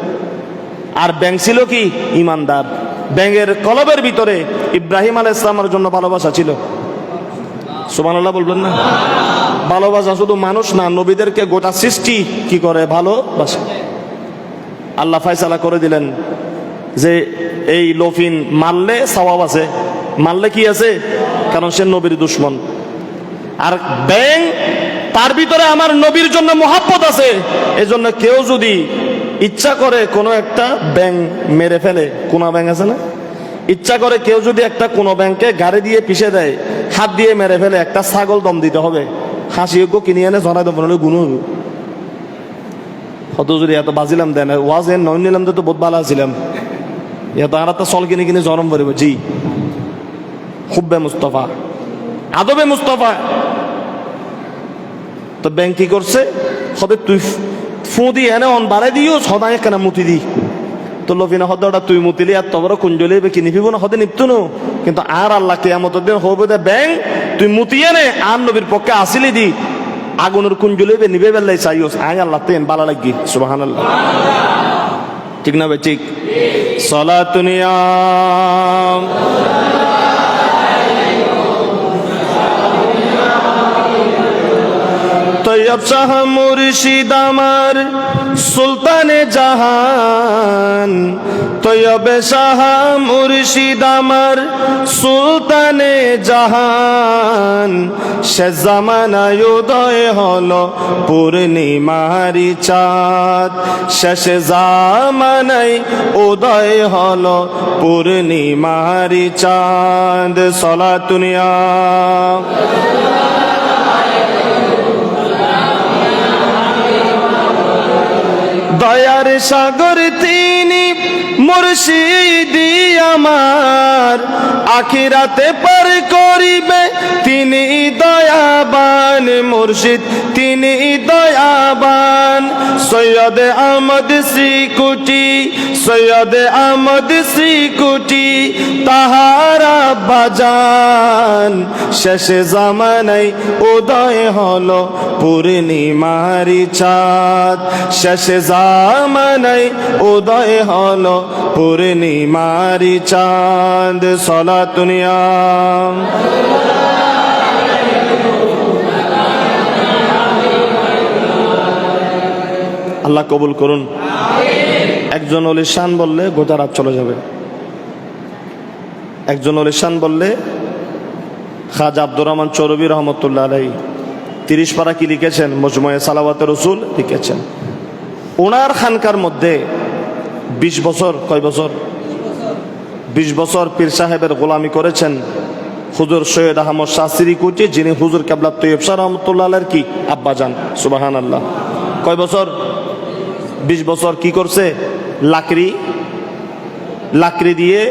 আর ব্যাংক ছিল কি ইমানদার। ব্যাঙের কলবের ভিতরে ইব্রাহিম আলাইহিস সালামের জন্য ভালোবাসা ছিল। সুবহানাল্লাহ বলবেন না? ভালোবাসা শুধু মানুষ না, নবীদেরকে গোটা সৃষ্টি কি করে ভালোবাসে। আল্লাহ ফায়সালা করে দিলেন যে এই লফিন মারলে সওয়াব আছে, মারলে কি আছে, কারণ সে নবীর দুশমন। আর ব্যাং তার ভিতরে আমার নবীর জন্য মোহাব্বত আছে, এজন্য কেউ যদি ইচ্ছা করে কোনো একটা ব্যাং মেরে ফেলে, কোনা ব্যাং আছে না, ইচ্ছা করে কেউ যদি একটা কোনো ব্যাংকে গাড়ি দিয়ে পিষে দেয়, হাত দিয়ে মেরে ফেলে, একটা ছাগল দম দিতে হবে, হাসি কিনে এনে জনাই দেবো, নাহলে গুণ হবে। হয়তো যদি এত বাজিলাম দেন ওয়াজ এর নয় নিলাম তো বহুত ভালো আছিলাম, এত আর একটা চল কিনে কিনে জরম করিব। জি হুব্বে মুস্তফা, আদবে মুস্তফা। তো ব্যাংক কি করছে, হবে তুই ফু দিয়ে এনে অন বাড়াই দিও সদায় কেন মুতি দি, তো লফিনা হদটা তুই মুতিলি আর তবর কুঞ্জলি কিনি ফিব না, হদে নিপ্ত নো। কিন্তু আর আল্লাহ কিয়ামতের দিন হবে দে ব্যাংক তুই মুতিয়ে নে, আর নবীর পক্ষে আসিলি দি আগুনের কুঞ্জলি নিবে বেলাই চাইও, আয় আল্লাহ তেন ভালো লাগি। সুবহানাল্লাহ, ঠিক না ভাই? ঠিক। সালাতুনিয়া তৈয়ব শাহ মুর্শিদ আমার সুলতানে জাহান, তৈয়ব শাহ মুর্শিদ আমার সুলতানে জাহান, সে জামানায় উদয় হলো পূর্ণিমারি চাঁদ, শেষে জামানায় উদয় হলো পূর্ণিমারি চাঁদ। সালাতুনিয়া দয়ার সাগর তিনি মুর্শিদি আমার, আখিরাতে পার করিবে তিনি দয়াবান, মুর্শিদ তিনি দয়াবান। সৈয়দ আহমদ শ্রীকুটি, সৈয়দ আহমদ শ্রীকুটি তাহারা বাজান, শেষে জামানায় উদয় হলো পূর্ণিমারি চাঁদ, শেষে জামানায় উদয় হলো পূর্ণিমারি চাঁদ। সালাতুনিয়া আল্লাহ কবুল করুন। একজন ওলির শান বললে গোটা রাত চলে যাবে। একজন ওলির শান বললে খাজা আব্দুর রহমান চৌরবি রহমতুল্লাহ আলাইহি 30 পারা কি লিখেছেন, মজমুয়ে সালাওয়াতে রাসূল লিখেছেন। ওনার খানকার মধ্যে 20 বছর, কয় বছর, 20 বছর পীর সাহেবের গোলামি করেছেন হুজুর সৈয়দ আহমদ শাহ শ্রীকুটি, যিনি হুজুর কেবলা তৈয়ব শাহ রহমতুল্লাহ আলাইহির কি আব্বাজান। সুবহানাল্লাহ। কয় বছর? 20 বছর। কি করছে? লাকড়ি দিয়ে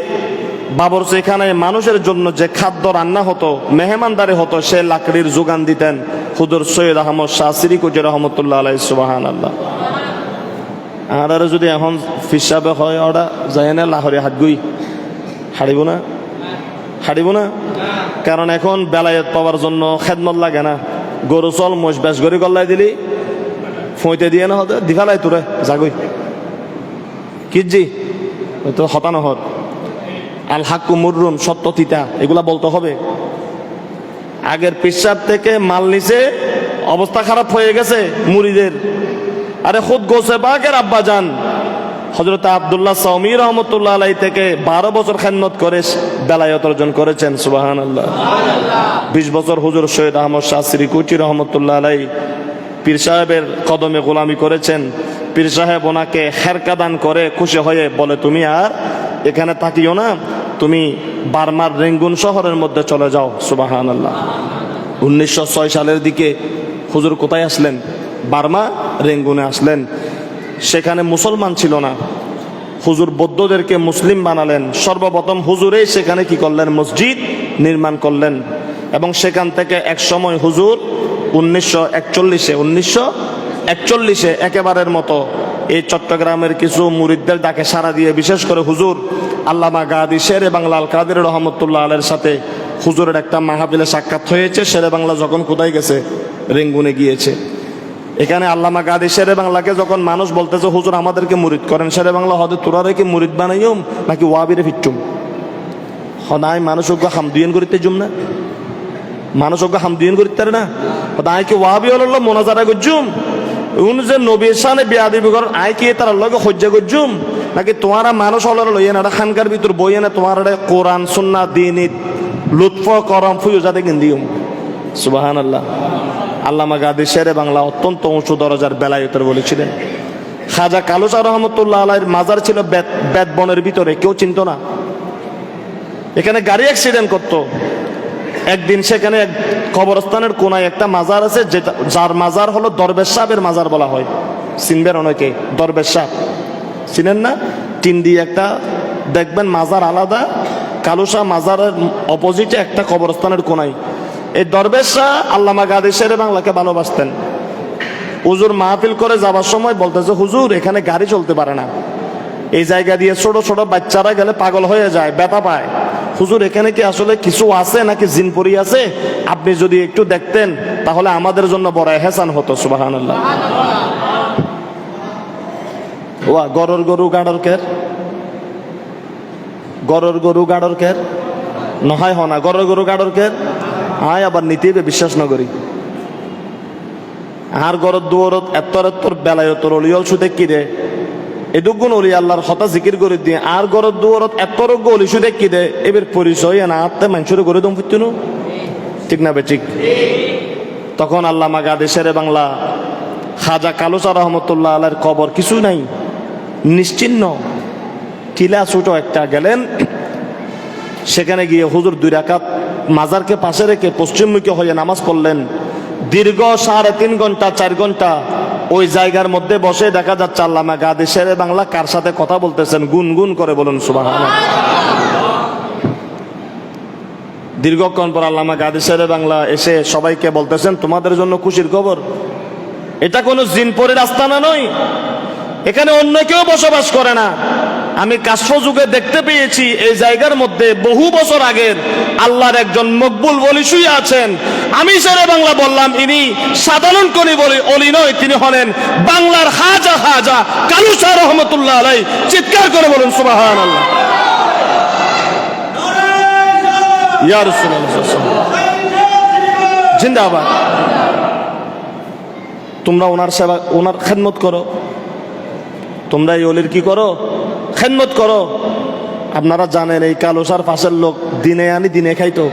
বাবরচিখানায় মানুষের জন্য যে খাদ্য রান্না হতো, মেহমানদারি হতো, সে লাকড়ির যোগান দিতেন হুজুর সৈয়দ আহমদ শাহ শ্রীকুটি রহমতুল্লাহ আলাইহি। সুবহানাল্লাহ। আর যদি এখন ফিসাবে হয় ওরা যায় না লাহরে হাত গুই হারিব না, হারিব না। কারণ এখন বেলায়েত পাওয়ার জন্য খেদমত লাগে না। গরু চল মোষ বেশ গড়ি গল্লাই দিলি ফইতে দিয়ে না হতে দিফালাই তোরে জাগুই কিজি তো হতানো হত। আল হাক্কু মুররুন, সত্য তিতা, এগুলা বলতে হবে। আগের পেশাব থেকে মাল নিচে অবস্থা খারাপ হয়ে গেছে মুরিদের। আরে খুদ গোসে পাকের আব্বা যান হযরত আব্দুল্লাহ সাওমি রহমতুল্লাহ আলাইহি থেকে 12 বছর খেদমত করে বেলায়েত অর্জন করেছেন। সুবহানাল্লাহ। 20 বছর হুজুর সৈয়দ আহমদ শাহ শ্রীকুচি রহমতুল্লাহ আলাইহি পীর সাহেবের কদমে গোলামি করেছেন। পীর সাহেব ওনাকে খেরকা দান করে খুশি হয়ে বলে, তুমি আর এখানে থাকিও না, তুমি বার্মার রেঙ্গুন শহরের মধ্যে চলে যাও। সুবহানাল্লাহ। 1906 সালের দিকে হুজুর কোথায় আসলেন? বার্মা রেঙ্গুনে আসলেন। সেখানে মুসলমান ছিল না, হুজুর বৌদ্ধদেরকে মুসলিম বানালেন। সর্বপ্রথম হুজুরেই সেখানে কি করলেন? মসজিদ নির্মাণ করলেন। এবং সেখান থেকে এক সময় হুজুর 1941 একেবারের মতো এই চট্টগ্রামের কিছু মুরিদদের ডাকে সাড়া দিয়ে, বিশেষ করে হুজুর আল্লামা গাদি শেরে বাংলা আল কাদের রহমতুল্লাহ আলের সাথে হুজুরের একটা মাহফিলে সাক্ষাৎ হয়েছে। শেরে বাংলা যখন কোথায় গেছে? রেঙ্গুনে গিয়েছে। এখানে আল্লামা গাদি শেরে বাংলাকে যখন মানুষ বলতেছে হুজুর আমাদেরকে মুরিদ করেন, শেরে বাংলা হতে তোরারে কি মুরিদ বানাইম নাকি ওয়াবিরে ফিটুম? হদায় মানুষজ্ঞ হামদিয়ন করিতে জুম না, মানুষজ্ঞ হামদিয়ন করিতে না, হদায় কি ওয়াবি হল মোনাজারা গজ্জুম উন যে নবীর সামনে বিয়াদিবি করেন আয় কি তার লগে হজ্জা গজ্জুম নাকি তোমারা মানুষ হলার লইয়ে না খানকার ভিতর বইয়ে না তোমার কোরআন সুন্নাহ দ্বীন লুৎফ করম ফুয়ুজাতে গিন্দিম। সুবহানাল্লাহ। আল্লামা গাদি শেরে বাংলা অত্যন্ত উঁচু দরজার বেলায়েতের বলেছিলেন। খাজা কালুসা রহমতুল্লাহ আলাইহির মাজার ছিল বেত বনের ভিতরে, কেউ চিনত না। এখানে গাড়ি অ্যাক্সিডেন্ট করতো। একদিন সেখানে এক কবরস্থানের কোনায় একটা মাজার আছে, যার মাজার হলো দরবেশ সাহেবের মাজার বলা হয়। চিনবেন অনেকে দরবেশ সাহেব, চিনেন না? টিন দিয়ে একটা দেখবেন মাজার আলাদা, কালুসা মাজারের অপোজিটে একটা কবরস্থানের কোনায়। এই দরবেশ শাহ আল্লামা গাদি শেরে বাংলাকে ভালোবাসতেন। হুজুর মাহফিল করে যাবার সময় বলতেছে, হুজুর এখানে গাড়ি চলতে পারে না, এই জায়গা দিয়ে ছোট ছোট বাচ্চারা গেলে পাগল হয়ে যায়, ব্যথা পায়। হুজুর এখানে কি আসলে কিছু আছে নাকি জিনপরি আছে? আপনি যদি একটু দেখতেন তাহলে আমাদের জন্য বড় এহসান হতো। সুবহানাল্লাহ। ওয়া গরর গরু গাড়র কের, গরর গরু গাড়র কের নহয় হনা, গরর গরু গাড়র কের আয় আবার নীতিবে বিশ্বাস নগরী আর গরর দুয়ারত এত্তর বেলায়তর অলিয়ল সুদে কি রে এদুগুণ অলি আল্লাহর হতা জিকির করে দিয়ে আর গরর দুয়ারত এত্তর অলি সুদে কি দে এবার পরিচয় না আত্মে মানুষের করে দম ফুটুন, ঠিক না বে ঠিক? তখন আল্লামা গাদি শেরে বাংলা খাজা কালুসা রহমতুল্লাহ আলাইহির কবর কিছু নাই, নিশ্চিহ্ন টিলা ছোট একটা। গেলেন সেখানে গিয়ে হুজুর 2 রাকাত মাজারকে পাশে রেখে পশ্চিমমুখী হয়ে নামাজ পড়লেন। দীর্ঘ 3.5 ঘন্টা 4 ঘন্টা ওই জায়গার মধ্যে বসে দেখা যাচ্ছে আল্লামা গাদি শেরে বাংলা কার সাথে কথা বলতেছেন, গুনগুন করে বলুন সুবহানাল্লাহ। দীর্ঘক্ষণ পর আল্লামা গাদি শেরে বাংলা এসে সবাইকে বলতেছেন, তোমাদের জন্য খুশির খবর, এটা কোনো জিনপরির আস্তানা নয়, এখানে অন্য কেউ বসবাস করে না। আমি কাশ্ফ যুগে দেখতে পেয়েছি এই জায়গার মধ্যে বহু বছর আগের আল্লাহর একজন মকবুল ওলি শুয়ে আছেন। আমি শেরে বাংলা বললাম, ইনি সাধারণ কোন ওলি নয়, তিনি হলেন বাংলার খাজা কালুসা রহমতুল্লাহ আলাইহি। চিৎকার করে বলুন সুবহানাল্লাহ। ইয়া রাসূলুল্লাহ জিন্দাবাদ। তোমরা ওনার সেবা, ওনার খেদমত করো, তোমরা এই অলির কি করো? খেদমত করো। আপনারা জানেন এই কালুসার পাশের লোক দিনে আনি দিনে খাইতো,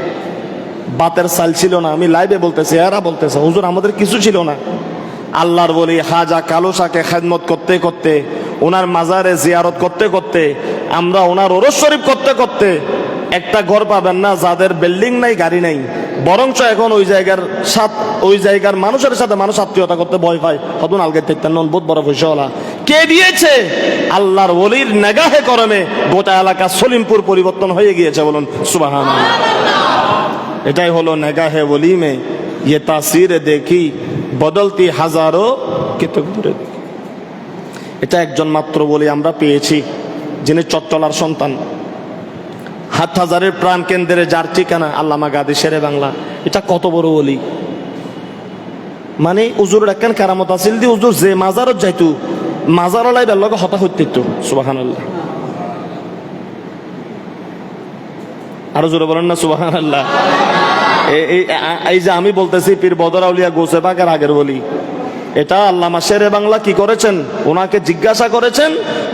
বাতের চাল ছিল না। আমি লাইভে বলতেছি, এরা বলতেছে হুজুর আমাদের কিছু ছিল না। আল্লাহর বলি খাজা কালুসাকে খেদমত করতে করতে, ওনার মাজারে জিয়ারত করতে করতে, আমরা ওনার ওরস শরীফ করতে করতে একটা ঘর পাবেন না যাদের বিল্ডিং নাই, গাড়ি নাই, বরঞ্চ এখন ওই জায়গার মানুষের সাথে মানুষ আত্মীয়তা করতে ভয় পায়। হতুন আলগে দেখতেন নন বহুত বড় পয়সাওয়ালা কে দিয়েছে? আল্লাহর ওলির নেগাহে করমে গোটা এলাকা সলিমপুর পরিবর্তন হয়ে গিয়েছে। বলুন সুবহানাল্লাহ। এটাই হলো নেগাহে ওলি মে ये तासीर देखी बदलती हजारों की तकदीरें। এটা একজন মাত্র বলি আমরা পেয়েছি, যিনি চট্টলার সন্তান, হাটহাজারের প্রাণ কেন্দ্রে যার ঠিকানা আল্লামা গাজী শেরে বাংলা। এটা কত বড় বলি! মানে হুজুরের একখান কারামত আছিল দি হুজুর যে মাজারত যাইতো মাজারলাই বেলকে হতা হইতে সুবহানাল্লাহ। আরো জোরে বলেন না সুবহানাল্লাহ। এই যে আমি বলতেছি পীর বদর আউলিয়া গোসে পাকের আগের বলি, এটা আল্লামা শেরে বাংলা কি করেছেন, ওনাকে জিজ্ঞাসা করেছেন,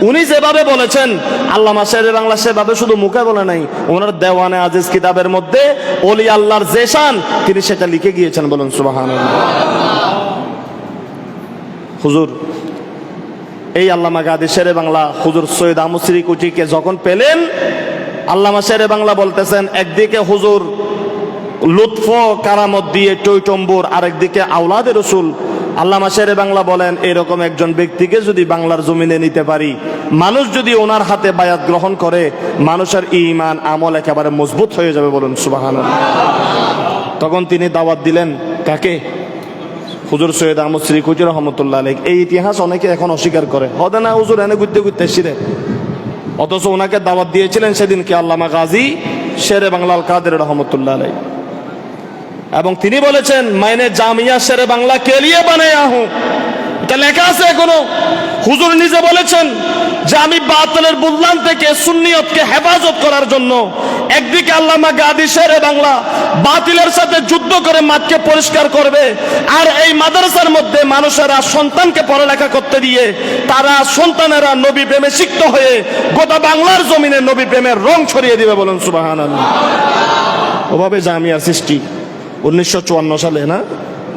উনি যেভাবে বলেছেন আল্লামা শেরে বাংলা সেভাবে শুধু মুখে বলে নাই, ওনার দেওয়ানে আজিজ কিতাবের মধ্যে ওলি আল্লাহর যে শান তিনি সেটা লিখে গিয়েছেন। বলুন সুবহানাল্লাহ। হুজুর এই আল্লামা গাজী শেরে বাংলা হুজুর সৈয়দ আহমদ শ্রীকুচিকে যখন পেলেন, আল্লামা শেরে বাংলা বলতেছেন একদিকে হুজুর লুৎফ কারামত দিয়ে টইটম্বুর, আরেকদিকে আওলাদে রসুল। আল্লামা শেরে বাংলা বলেন এরকম একজন ব্যক্তিকে যদি বাংলার জমিনে নিতে পারি, মানুষ যদি ওনার হাতে বায়াত গ্রহণ করে, মানুষের ঈমান আমল একেবারে মজবুত হয়ে যাবে। বলুন সুবহানাল্লাহ। তখন তিনি দাওয়াত দিলেন কাকে? হুজুর সৈয়দ আহমদ শ্রীকুচি রহমতুল্লাহ আলাইহি। এই ইতিহাস অনেকে এখন অস্বীকার করে, হদে না হুজুর এনে ঘুরতে ঘুরতে এসেছিলেন, অথচ ওনাকে দাওয়াত দিয়েছিলেন সেদিনকে আল্লামা গাজী শেরে বাংলা আল কাদের রহমতুল্লাহ আলাইহি। এবং তিনি বলেছেন মাইনে জামিয়া শেরে বাংলা কে লিয়ে বানায়া হুঁ, এটা লেখা আছে এখনো। হুজুর নিজে বলেছেন যে আমি বাতিলের বুদলান থেকে সুন্নিয়তকে হেফাজত করার জন্য একদিকে আল্লামা গাজী শেরে বাংলা বাতিলের সাথে যুদ্ধ করে মাঠকে পরিষ্কার করবে, আর এই মাদ্রাসার মধ্যে মানুষেরা সন্তানকে পড়ালেখা করতে দিয়ে তারা সন্তানেরা নবী প্রেমে সিক্ত হয়ে গোটা বাংলার জমিনে নবী প্রেমের রং ছড়িয়ে দিবে। বলুন সুবহানাল্লাহ। ওভাবে জামিয়ার সৃষ্টি 1954 সালে, না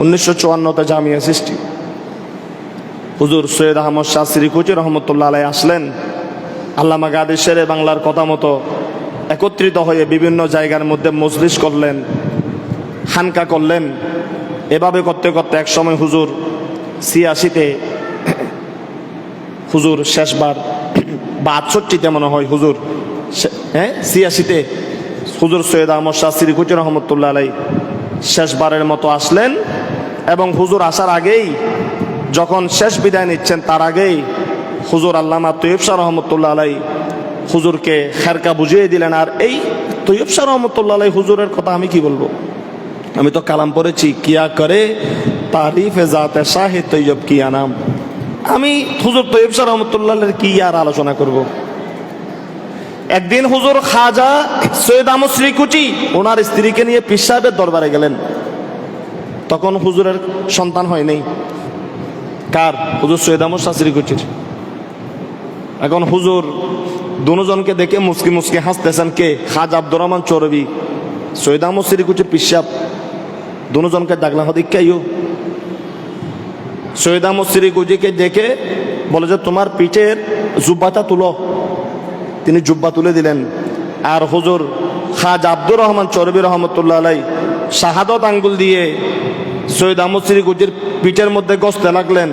1954তে জামিয়া সৃষ্টি। হুজুর সৈয়দ আহমদ শাহ শ্রীকুচি রহমতুল্লাহ আলাইহি আসলেন, আল্লামা গাজী শেরে বাংলার কথা মতো একত্রিত হয়ে বিভিন্ন জায়গার মধ্যে মজলিস করলেন, খানকা করলেন। এভাবে করতে করতে এক সময় হুজুর 86তে হুজুর শেষবার বা 68তে মনে হয় হুজুর, 86তে হুজুর সৈয়দ আহমদ শাহ শ্রীকুচি রহমতুল্লাহ আলাইহি শেষবারের মতো আসলেন। এবং হুজুর আসার আগেই, যখন শেষ বিদায় নিচ্ছেন তার আগেই হুজুর আল্লামা তৈয়ব শাহ রহমতুল্লাহ আলাইহি হুজুরকে খেরকা বুঝিয়ে দিলেন। আর এই তৈয়ব শাহ রহমতুল্লাহ আলাইহি হুজুরের কথা আমি কি বলবো, আমি তো কালাম পড়েছি, কিয়া করে তারিফে জাতে শাহে তৈয়ব কিয়া নাম। আমি হুজুর তৈয়ব শাহ রহমতুল্লাহ আলাইহির কি আর আলোচনা করব। একদিন হুজুর খাজা সৈয়দ আহমদ শ্রীকুচি ওনার স্ত্রীকে নিয়ে পীর সাহেবের দরবারে গেলেন। তখন হুজুরের সন্তান হয়নি। কার? হুজুর সৈয়দ আহমদ শাহ শ্রীকুচির। এখন হুজুর দুজনকে দেখে মুসকি মুসকি হাসতেছেন। কে? খাজা আব্দুর রহমান চৌরবি, সৈয়দ আহমদ শ্রীকুচির পীর সাহেব। দুজনকে ডাকলাম, হদিকাইও। সৈয়দ আহমদ শ্রীকুচিকে দেখে বলে যে তোমার পিঠের জুব্বাটা তুলো। তিনি জুব্বা তুলে দিলেন। আর হুজুর খাজা আব্দুর রহমান চৌরবি রহমতুল্লাহ আলাইহি শাহাদত আঙ্গুল দিয়ে সৈয়দ আহমদ শ্রীকুচির পিঠের মধ্যে গসতে লাগলেন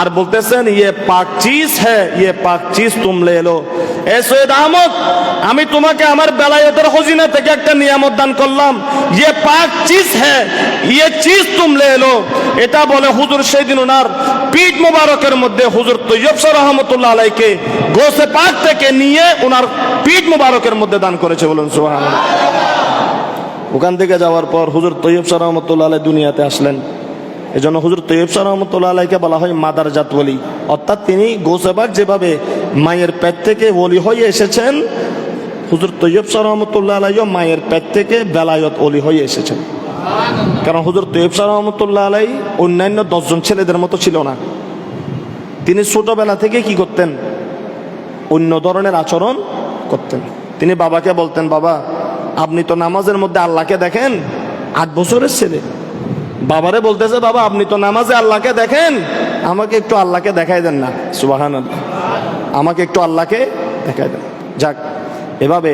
আর বলতেছেন ইয়ে পাক চিজ হ্যাঁ, ইয়ে পাক চিজ তুম লে এলো। এ সৈয়দ আহমদ, আমি তোমাকে আমার বেলায়েতের খজিনা থেকে একটা নিয়ামত দান করলাম, ইয়ে পাক চিজ হ্যাঁ, ইয়ে চিজ তুম লে এলো। এটা বলে হুজুর সেদিন ওনার পিঠ মুবারকের মধ্যে হুজুর তৈয়ব শাহ রহমতুল্লাহ আলাইহিকে গোসে পাক থেকে নিয়ে ওনার পিঠ মুবারকের মধ্যে দান করেছে। বলুন সুবহানাল্লাহ। ওখান থেকে যাওয়ার পর হুজুর তৈয়ব শাহ রহমতুল্লাহ আলাইহি দুনিয়াতে আসলেন। এজন্য হুজুর তৈয়ব শাহ রহমতুল্লাহ আলাইহিকে বলা হয় মাদারজাত ওলি, অর্থাৎ তিনি গোসে পাক যেভাবে মায়ের পেট থেকে ওলি হয়ে এসেছেন, হুজুর তৈয়ব শাহ রহমতুল্লাহ আলাইহিও মায়ের পেট থেকে বেলায়েত ওলি হয়ে এসেছেন। কারণ হুজুর তৈয়ব শাহ রহমতুল্লাহ আলাইহি অন্যান্য 10 জন ছেলেদের মতো ছিল না। তিনি ছোটবেলা থেকে কি করতেন? অন্য ধরনের আচরণ করতেন। তিনি বাবাকে বলতেন, বাবা আপনি তো নামাজের মধ্যে আল্লাহকে দেখেন। 8 বছরের ছেলে বাবারে বলতেছে, বাবা আপনি তো নামাজে আল্লাহকে দেখেন, আমাকে একটু আল্লাহকে দেখাই দেন না। সুবহানাল্লাহ, আমাকে একটু আল্লাহকে দেখাই দেন। যাক, এভাবে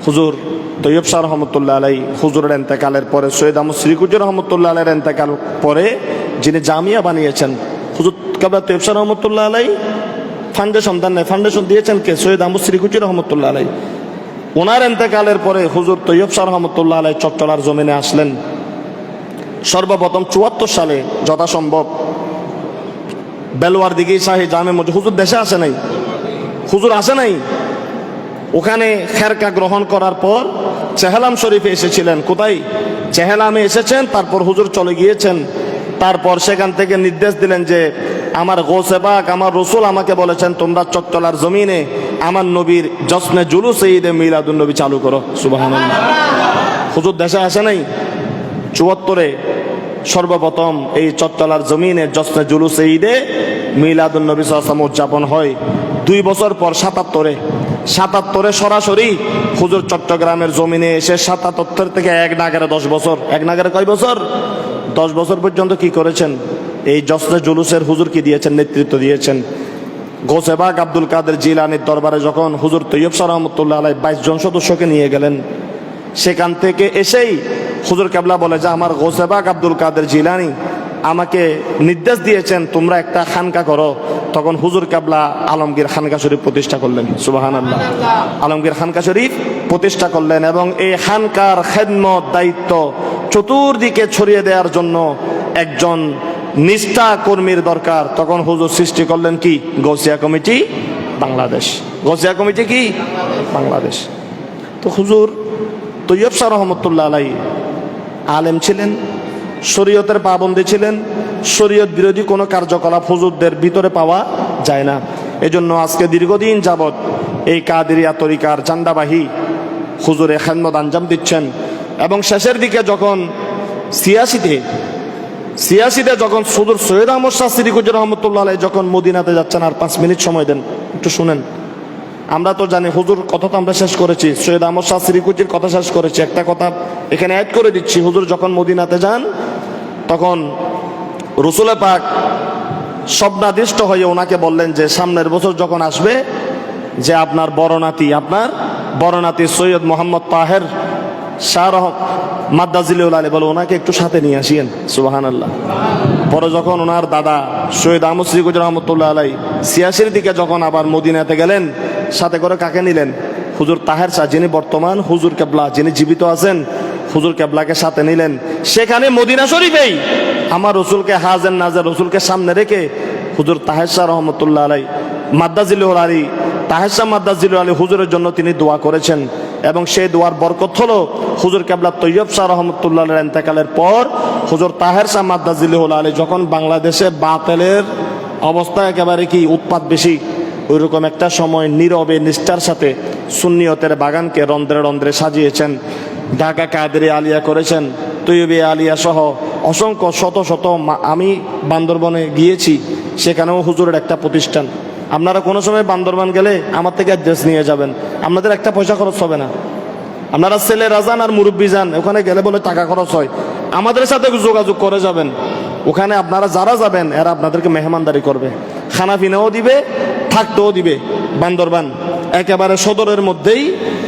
হুজুর তৈয়ব শাহ রহমতুল্লাহ আলাইহি হুজুরের ইন্তেকালের পরে সৈয়দ আহমদ শ্রীকুচি রহমতুল্লাহ আলাইহির ইন্তেকাল পরে যিনি জামিয়া বানিয়েছেন, হুজুর কাবলা তৈয়ব শাহ রহমতুল্লাহ আলাইহি ফাউন্ডেশন দেন নাই, ফাউন্ডেশন দিয়েছেন কে? সৈয়দ আহমদ শ্রীকুচি রহমতুল্লাহ আলাইহি। ওনার ইন্তেকালের পরে হুজুর তৈয়ব শাহ রহমতুল্লাহ আলাইহি চট্টলার জমিনে আসলেন। সর্বপ্রথম 74 সালে যথাসম্ভব বেলোয়ার দিকে শাহী জামে মসজিদ, হুজুর দেশে আসে নাই, হুজুর আসে নাই। ওখানে খেরকা গ্রহণ করার পর চেহলাম শরীফে এসেছিলেন। কোথায়? চেহলামে এসেছেন, তারপর হুজুর চলে গিয়েছেন। তারপর সেখান থেকে নির্দেশ দিলেন যে আমার গৌসে পাক, আমার রসুল আমাকে বলেছেন তোমরা চট্টলার জমিনে আমার নবীর জশ্নে জুলুস ঈদে মিলাদুন নবী চালু করো। সুবহানাল্লাহ। হুজুর দেশে আসে নাই। ৭৪-এ সর্বপ্রথম এই চট্টলার জমিনে জশ্নে জুলুস ঈদে মিলাদুন নবী সাল্লাল্লাহু আলাইহি ওয়াসাল্লাম উদযাপন হয়। ২ বছর পর ৭৭-এ সরাসরি হুজুর চট্টগ্রামের জমিনে এসে ৭৭ থেকে এক নাগারে 10 বছর, এক নাগারে কয় বছর? 10 বছর পর্যন্ত কি করেছেন? এই জশ্নে জুলুসের হুজুর কি দিয়েছেন? নেতৃত্ব দিয়েছেন। গৌসে পাক আব্দুল কাদের জিলানীর দরবারে যখন হুজুর তৈয়ব শাহ রহমতুল্লাহ আলাইহি 22 জন সদস্যকে নিয়ে গেলেন, সেখান থেকে এসেই হুজুর কেবলা বলে যে আমার গৌসে পাক আব্দুল কাদের জিলানী আমাকে নির্দেশ দিয়েছেন তোমরা একটা খানকা করো। তখন হুজুর কেবলা আলমগীর খানকা শরীফ প্রতিষ্ঠা করলেন। সুবহানাল্লাহ। আলমগীর খানকা শরীফ প্রতিষ্ঠা করলেন এবং এই খানকার খেদমত দায়িত্ব চতুর্দিকে ছড়িয়ে দেওয়ার জন্য একজন নিষ্ঠা কর্মীর দরকার। তখন হুজুর সৃষ্টি করলেন কি? গৌসিয়া কমিটি বাংলাদেশ। গৌসিয়া কমিটি কি? বাংলাদেশ। তো হুজুর তৈয়ব শাহ রহমতুল্লাহ আলাইহি আলেম ছিলেন, শরীয়তের পাবন্দী ছিলেন। শরীয়ত বিরোধী কোনো কার্যকলাপ হুজুরদের ভিতরে পাওয়া যায় না। এজন্য আজকে দীর্ঘদিন যাবৎ এই কাদেরিয়া তরিকার জান্ডাবাহী হুজুরে খেদমত আঞ্জাম দিচ্ছেন। এবং শেষের দিকে যখন ৮৬-তে যখন হুজুর সৈয়দ আহমদ শাহ সিরিকুজি রহমতুল্লাহ আলাইহি যখন মদিনাতে যাচ্ছেন, আর 5 মিনিট সময় দেন, একটু শুনেন। আমরা তো জানি হুজুর কথা তো আমরা শেষ করেছি, সৈয়দ আহমদ শাহ সিরিকুজির কথা শেষ করেছি। একটা কথা এখানে অ্যাড করে দিচ্ছি। হুজুর যখন মদিনাতে যান তখন রসুল পাক স্বপ্নাদিষ্ট হয়ে ওনাকে বললেন যে সামনের বছর যখন আসবে যে আপনার বড় নাতি সৈয়দ মোহাম্মদ তাহের শাহ মাদ্দাজিলুল আলী বলে ওনাকে একটু সাথে নিয়ে আসিয়েন। সুবহানাল্লাহ। পরে যখন ওনার দাদা সৈয়দ আহমদ সিরিকুজি রহমতুল্লাহ আলাইহি ৮৬-এর দিকে যখন আবার মদিনাতে গেলেন, সাথে করে কাকে নিলেন? হুজুর তাহের শাহ, যিনি বর্তমান হুজুর কেবলা, যিনি জীবিত আছেন, হুজুর কেবলাকে সাথে নিলেন। সেখানে মদিনা শরীফেই আমার রসুলকে হাজের নাজের রসুলকে সামনে রেখে হুজুর তাহের শাহ রহমতুল্লাহ আলাইহি মাদ্দাজিলুল আলী, তাহের শাহ মাদ্দাজিলুল আলী হুজুরের জন্য তিনি দোয়া করেছেন। এবং সেই দোয়ার বরকত হলো হুজুর কেবলা তৈয়ব শাহ রহমতুল্লাহ আলাইহির ইন্তেকালের পর হুজুর তাহের শাহ মাদ্দাজিলুল আলী যখন বাংলাদেশে বাতিলের অবস্থা একেবারে কি উৎপাত বেশি, ওইরকম একটা সময় নীরবে নিষ্ঠার সাথে সুন্নিয়তের বাগানকে রন্ধ্রে রন্ধ্রে সাজিয়েছেন। ঢাকা কাদেরিয়া আলিয়া করেছেন, তৈয়বে আলিয়া সহ অসংখ্য শত শত। আমি বান্দরবনে গিয়েছি, সেখানেও হুজুরের একটা প্রতিষ্ঠান। আপনারা কোনো সময় বান্দরবান গেলে আমার থেকে অ্যাড্রেস নিয়ে যাবেন, আপনাদের একটা পয়সা খরচ হবে না। আপনারা ছেলেরা যান আর মুরব্বী যান, ওখানে গেলে বলে টাকা খরচ হয়, আমাদের সাথে যোগাযোগ করে যাবেন। ওখানে আপনারা যারা যাবেন এরা আপনাদেরকে মেহমানদারি করবে, খানা পিনাও দিবে, থাকতেও দিবে। বান্দরবান একেবারে সদরের মধ্যেই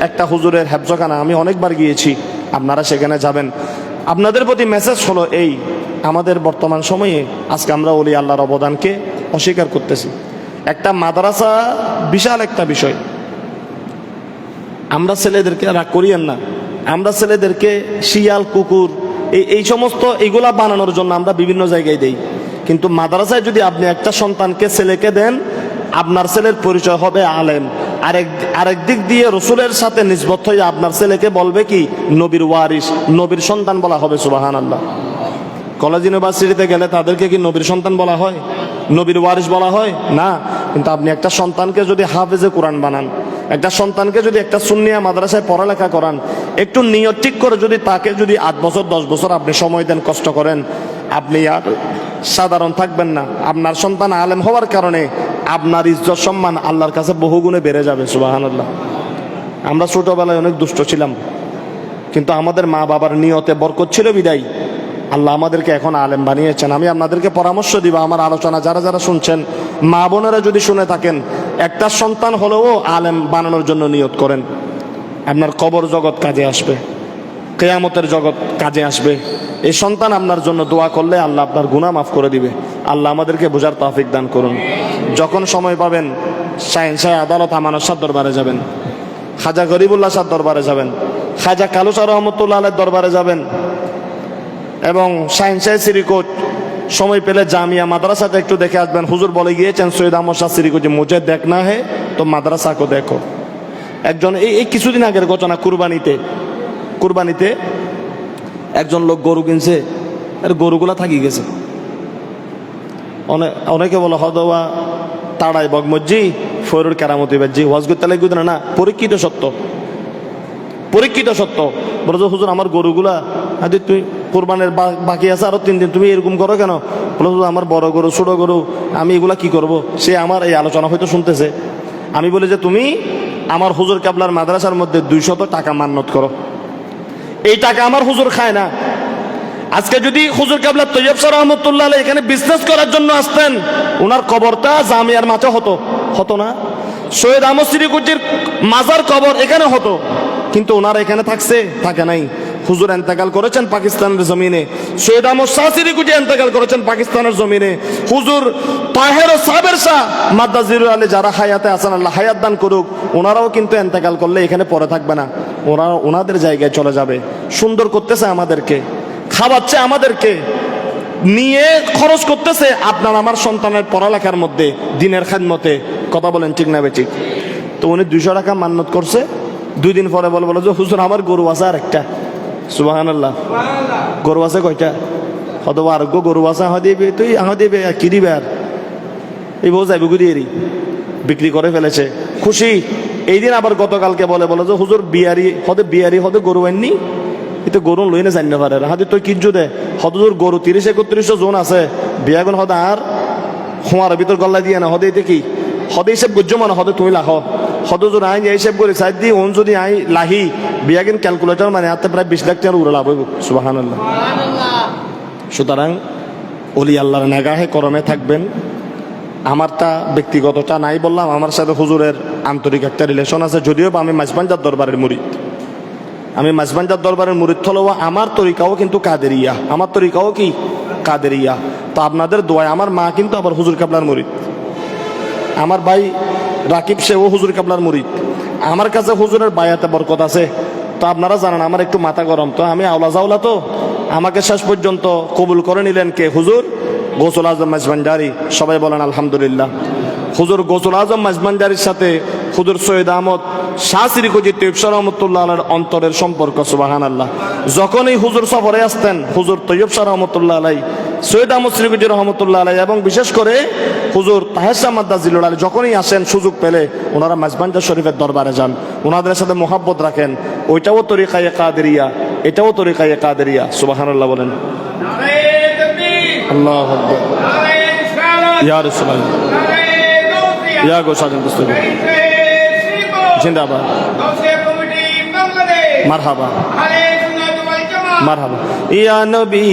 একটা হুজুরের হেফজখানা, আমি অনেকবার গিয়েছি, আপনারা সেখানে যাবেন। আপনাদের প্রতি মেসেজ হলো এই, আমাদের বর্তমান সময়ে আজকে আমরা ওলি আল্লাহর অবদানকে অস্বীকার করতেছি। একটা মাদ্রাসা বিশাল একটা বিষয়। আমরা ছেলেদেরকে রাগ করিয়েন না, আমরা ছেলেদেরকে শিয়াল কুকুর এই সমস্ত এগুলা বানানোর জন্য আমরা বিভিন্ন জায়গায় দেই। কিন্তু মাদ্রাসায় যদি আপনি একটা সন্তানকে ছেলেকে দেন, আপনার ছেলের পরিচয় হবে আলেম। আরেক দিক দিয়ে রসুলের সাথে নিসবত হয়ে আপনার ছেলেকে বলবে কি নবীর ওয়ারিস, নবীর সন্তান বলা হবে। সুবহানাল্লাহ। কলেজ ইউনিভার্সিটিতে গেলে তাদেরকে কি নবীর সন্তান বলা হয়, নবীর ওয়ারিস বলা হয় না? কিন্তু আপনি একটা সন্তানকে যদি হাফেজে কোরআন বানান, একটা সন্তানকে যদি একটা সুন্নিয়া মাদ্রাসায় পড়ালেখা করান, একটু নিয়ত ঠিক করে যদি তাকে যদি 8 বছর 10 বছর আপনি সময় দেন, কষ্ট করেন, আপনি আর সাধারণ থাকবেন না। আপনার সন্তান আলেম হওয়ার কারণে আপনার ইজ্জত সম্মান আল্লাহর কাছে বহুগুণে বেড়ে যাবে। সুবহানাল্লাহ। আমরা ছোটবেলায় অনেক দুষ্ট ছিলাম, কিন্তু আমাদের মা বাবার নিয়তে বরকত ছিল বিদায় আল্লাহ আমাদেরকে এখন আলেম বানিয়েছেন। আমি আপনাদেরকে পরামর্শ দিব, আমার আলোচনা যারা যারা শুনছেন, মা বোনেরা যদি শুনে থাকেন, একটা সন্তান হলেও আলেম বানানোর জন্য নিয়ত করেন। আপনার কবর জগৎ কাজে আসবে, কিয়ামতের জগৎ কাজে আসবে। এই সন্তান আপনার জন্য দোয়া করলে আল্লাহ আপনার গুনাহ মাফ করে দিবে। আল্লাহ আমাদেরকে বোঝার তৌফিক দান করুন। যখন সময় পাবেন শাহ আদালত আমানত শাহ দরবারে যাবেন, খাজা গরিবুল্লাহ শাহ দরবারে যাবেন, খাজা কালু শাহ রহমতুল্লাহ আলাইহির দরবারে যাবেন, এবং শাহ সিরিকোট সময় পেলে জামিয়া মাদ্রাসাতে একটু দেখে আসবেন। হুজুর বলে গিয়েছেন সৈয়দ আহমদ শাহ সিরিকুজি, মুঝে দেখনা হে তো মাদ্রাসাকে দেখো। একজন এই কিছুদিন আগের ঘটনা, কুরবানিতে একজন লোক গরু কিনছে, আর গরুগুলা থাকি গেছে। অনেকে বলে হদওয়া তাড়াই বগমজ্জি ফরুর কেরামতি বাজ্জি ওয়াজ করতে লাগবে না। পরীক্ষিত সত্য বলো যে হুজুর আমার গরুগুলা আদি তুই কোরবানের বাকি আছে আরো 3 দিন, তুমি এরকম করো কেন? বলো হুজুর আমার বড় গরু ছোট গরু, আমি এগুলা কি করব? সে আমার এই আলোচনা হয়তো শুনতেছে। আমি বলি যে তুমি আমার হুজুর কাবলার মাদ্রাসার মধ্যে 200 টাকা মান্নত করো। এই টাকা আমার হুজুর খায় না। আজকে যদি হুজুর কাবলা তৈয়ব শাহ রহমতুল্লাহ আলাইহি এখানে বিজনেস করার জন্য আসতেন, ওনার কবরটা জামিয়ার মাঝে হতো না? সৈয়দ আহমদ সিরিকুজির মাজার কবর এখানে হতো, কিন্তু ওনারা এখানে থাকে নাই। হুজুর ইন্তেকাল করেছেন পাকিস্তানের জমিনে, সৈয়দ আহমদ শাহ সিরিকুজি ইন্তেকাল করেছেন পাকিস্তানের জমিনে। হুজুর তাহের ও সাবের শাহ মাদ্দাজিরুল আলী যারা হায়াতে আছেন, আল্লাহ হায়াত দান করুক, ওনারাও কিন্তু ইন্তেকাল করলে এখানে পড়ে থাকবে না, ওনাদের জায়গায় চলে যাবে। সুন্দর করতেছে আমাদেরকে, খাওয়াচ্ছে আমাদেরকে, নিয়ে খরচ করতেছে আপনার আমার সন্তানের পড়ালেখার মধ্যে, দিনের খেদমতে। কথা বলেন ঠিক না বেঠিক? তো উনি 200 টাকা মান্নত করছে, 2 দিন পরে বলে যে হুজুর আমার গরু আছে আর একটা। সুবহানাল্লাহ। গরু আছে কয়টা? হয়তো আরোগ্য গরু আছে, তুই দিবে কি দিবে আর এই বউ যাইবে গুদিয়েরি বিক্রি করে ফেলেছে, খুশি। এই দিন আবার গতকালকে বলে যে হুজুর বিয়ারি হতে গরু আননি, এটা গরু লই না জানি না পারে হাতে তুই কিনছু দে হদুর গরু 30-31 জন আছে বিয়াগুন হদা আর খোঁয়ার ভিতর গল্লা দিয়ে না হদে এতে কি হদে হিসেব গুজ্জ মানে হদে তুমি লাখ হদুর আইন হিসেব করে সাইড দিয়ে ওন যদি আই লাহি বিয়াগিন ক্যালকুলেটর মানে হাতে প্রায় 20 লাখ টাকার উড়ে লাভ হইব। সুবহানাল্লাহ। সুতরাং ওলি আল্লাহর নেগাহে করমে থাকবেন। আমারটা ব্যক্তিগতটা নাই বললাম, আমার সাথে হুজুরের আন্তরিক একটা রিলেশন আছে, যদিও আমি মাঝবাঞ্জার দরবারের মুরিদ। আমি মাঝবাঞ্জার দরবারের মুরিদ হলেও আমার তরিকাও কিন্তু কাদেরিয়া, আমার তরিকাও কি কাদেরিয়া। তো আপনাদের দোয়ায় আমার মা কিন্তু আবার হুজুর কাবলার মুরিদ, আমার ভাই রাকিব সেও হুজুর কাবলার মুরিদ। আমার কাছে হুজুরের বায়াতে বরকত আছে। তো আপনারা জানেন আমার একটু মাথা গরম, তো আমি আওলা জাওলা, তো আমাকে শেষ পর্যন্ত কবুল করে নিলেন কে? হুজুর গৌসুল আজম মাঝবাঞ্জারি। সবাই বলেন আলহামদুলিল্লাহ। হুজুর গৌসুল আজম মাঝবাঞ্জারির সাথে হুজুর সৈয়দ আহমদ শাহ সিরিকুজি তৈয়ব শাহ রহমতুল্লাহ আলাইহির অন্তরের সম্পর্ক। সুবহানাল্লাহ। যখনই হুজুর সফরে আসতেন, হুজুর তৈয়ব শাহ রহমতুল্লাহ আলাইহি, সৈয়দ আহমদ সিরিকুজি রহমতুল্লাহ আলাইহি এবং বিশেষ করে হুজুর তাহের শাহ মাদ্দাজিলুল আলী যখনই আসেন, সুযোগ পেলে ওনারা মাঝবাঞ্জার শরীফের দরবারে যান, ওনাদের সাথে মোহাব্বত রাখেন। ওইটাও তরিকায়ে কাদেরিয়া, এটাও তরিকায়ে কাদেরিয়া। সুবহানাল্লাহ বলেন। আল্লাহু আকবার। ইয়া রাসূলুল্লাহ, ইয়া গোসাজন দস্তগীর জিন্দাবাদ। মারহাবা মারহাবা। ইয়া নবী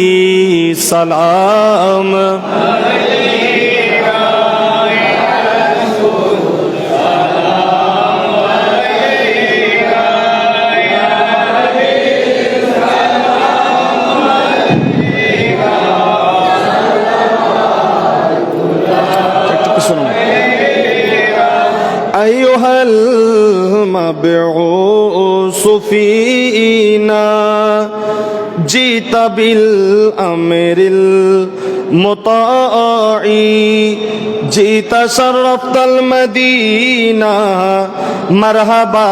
সালাম আইয়ুহাল মাবউস ফীনা জিতা বিল আমরিল মুতাঈ জিতা শারফতাল মদিনা মারহাবা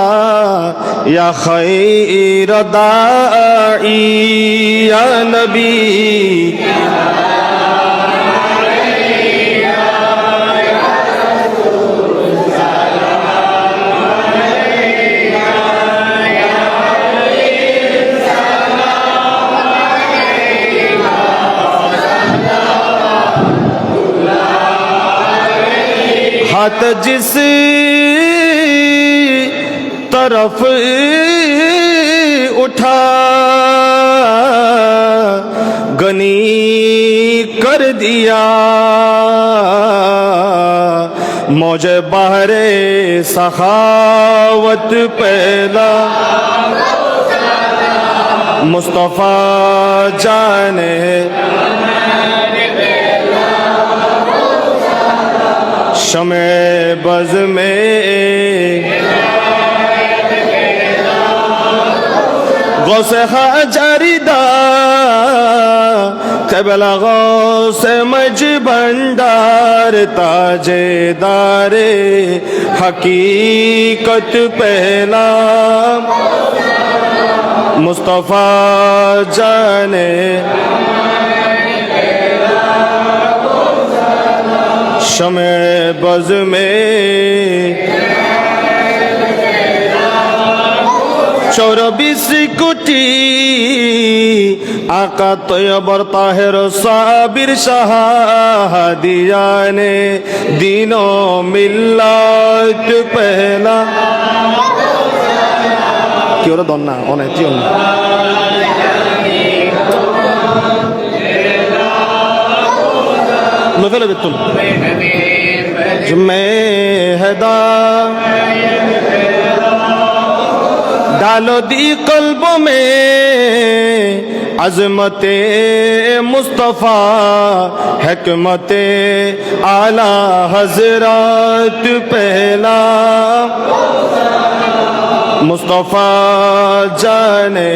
ইয়া খায়র দাঈ ইয়া নবী हाथ जिस तरफ उठा गनी कर दिया मौजे बहरे सखावत पहला मुस्तफा जाने शमे बज़ में গৌসে হাজারিদা কেবলা গৌসে মজ ভন্ডার তাজেদারে হकीकत पहला मुस्तफा जाने शमे बज़ में 24 कोटी आका तैयबर ताहिर साबिर शाहदियाने दीनो मिल्लत पहला কি ওরা দন না অনেক কি অন্য নফেলে বেতুন জুমে হেদা डालो दी कल्बों में अजमते मुस्तफ़ा हिकमते आला हजरत पहला मुस्तफ़ा जाने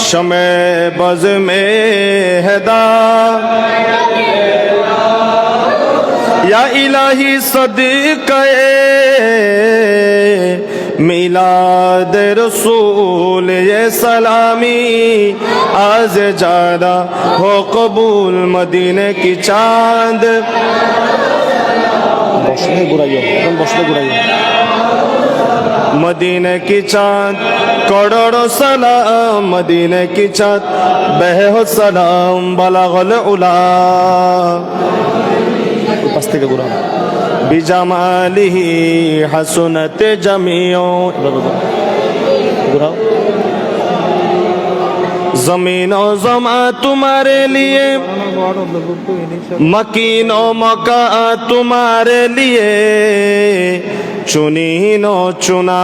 शमे बज़ में हदा या इलाही सदक़े मिलाद रसूल ये सलामी आज जादा हो कबूल मदीने की चांद मदीने की चांद करोड़ों सलाम मदीने की चांद बेहो सलाम बलगल उला पास থেকে ঘুরাও বিজামালিহি হাসনাত জামিও ঘুরাও जमीन और जमा तुम्हारे लिए मकीन और मका तुम्हारे लिए चुनी नो चुना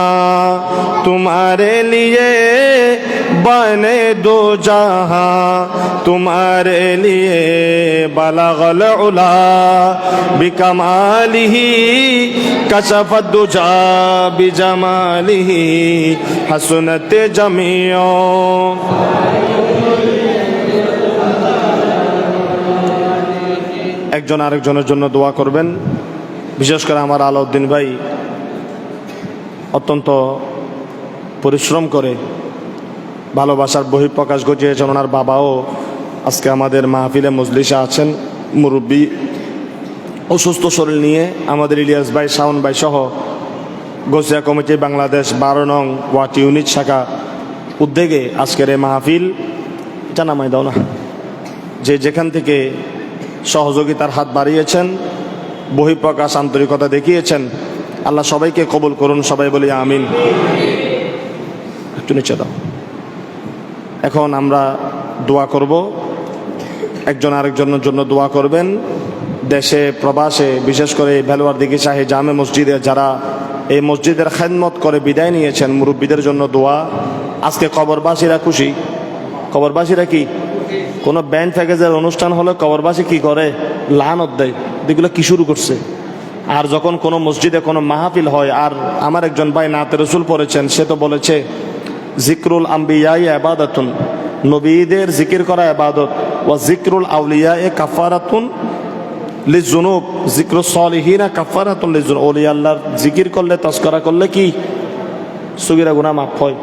तुम्हारे लिए बने दो जहां तुम्हारे लिए बलगल उला बिकमालिही कशफत दुजा बिजमालिही हसनत जमियो একজন আরেকজনের জন্য দোয়া করবেন। বিশেষ করে আমার আলাউদ্দিন ভাই অত্যন্ত পরিশ্রম করে ভালোবাসার বহিঃপ্রকাশ ঘটিয়েছেন। ওনার বাবাও আজকে আমাদের মাহফিলে মজলিসে আছেন, মুরব্বী, অসুস্থ শরীর নিয়ে। আমাদের ইলিয়াস ভাই, শাওন ভাই সহ গৌসিয়া কমিটি বাংলাদেশ 12 নং ওয়াট ইউনিট শাখা উদ্যোগে আজকের এই মাহফিল জানামাই দাও না, যে যেখান থেকে সহযোগিতার হাত বাড়িয়েছেন, বহিঃপ্রকাশ আন্তরিকতা দেখিয়েছেন, আল্লাহ সবাইকে কবুল করুন। সবাই বলি আমিন। একটু নিচে দাও। এখন আমরা দোয়া করব। একজন আরেকজনের জন্য দোয়া করবেন। দেশে প্রবাসে, বিশেষ করে ভেলোয়ার দিঘি শাহী জামে মসজিদে যারা এই মসজিদের খেদমত করে বিদায় নিয়েছেন, মুরব্বীদের জন্য দোয়া। আজকে কবরবাসীরা খুশি। কবরবাসীরা কি, কোনো ব্যান্ড প্যাকেজের অনুষ্ঠান হলে কবরবাসী কি করে, লানত দেয়, এগুলো কি শুরু করছে। আর যখন কোনো মসজিদে কোনো মাহফিল হয়, আর আমার একজন ভাই নাতে রসুল পড়েছেন, সে তো বলেছে জিক্রুল আম্বিয়াই ইবাদাতুন, নবীদের জিকির করা ইবাদত, ওয়া জিক্রুল আউলিয়া এ কাফারাতুন লিজুনুব, জিক্রুস সালিহিনা কাফারাতুন লিজুনুব। ওলিয়া আল্লাহর জিকির করলে, তাজকিরা করলে কি সগীরা গুনাহ মাফ হয়।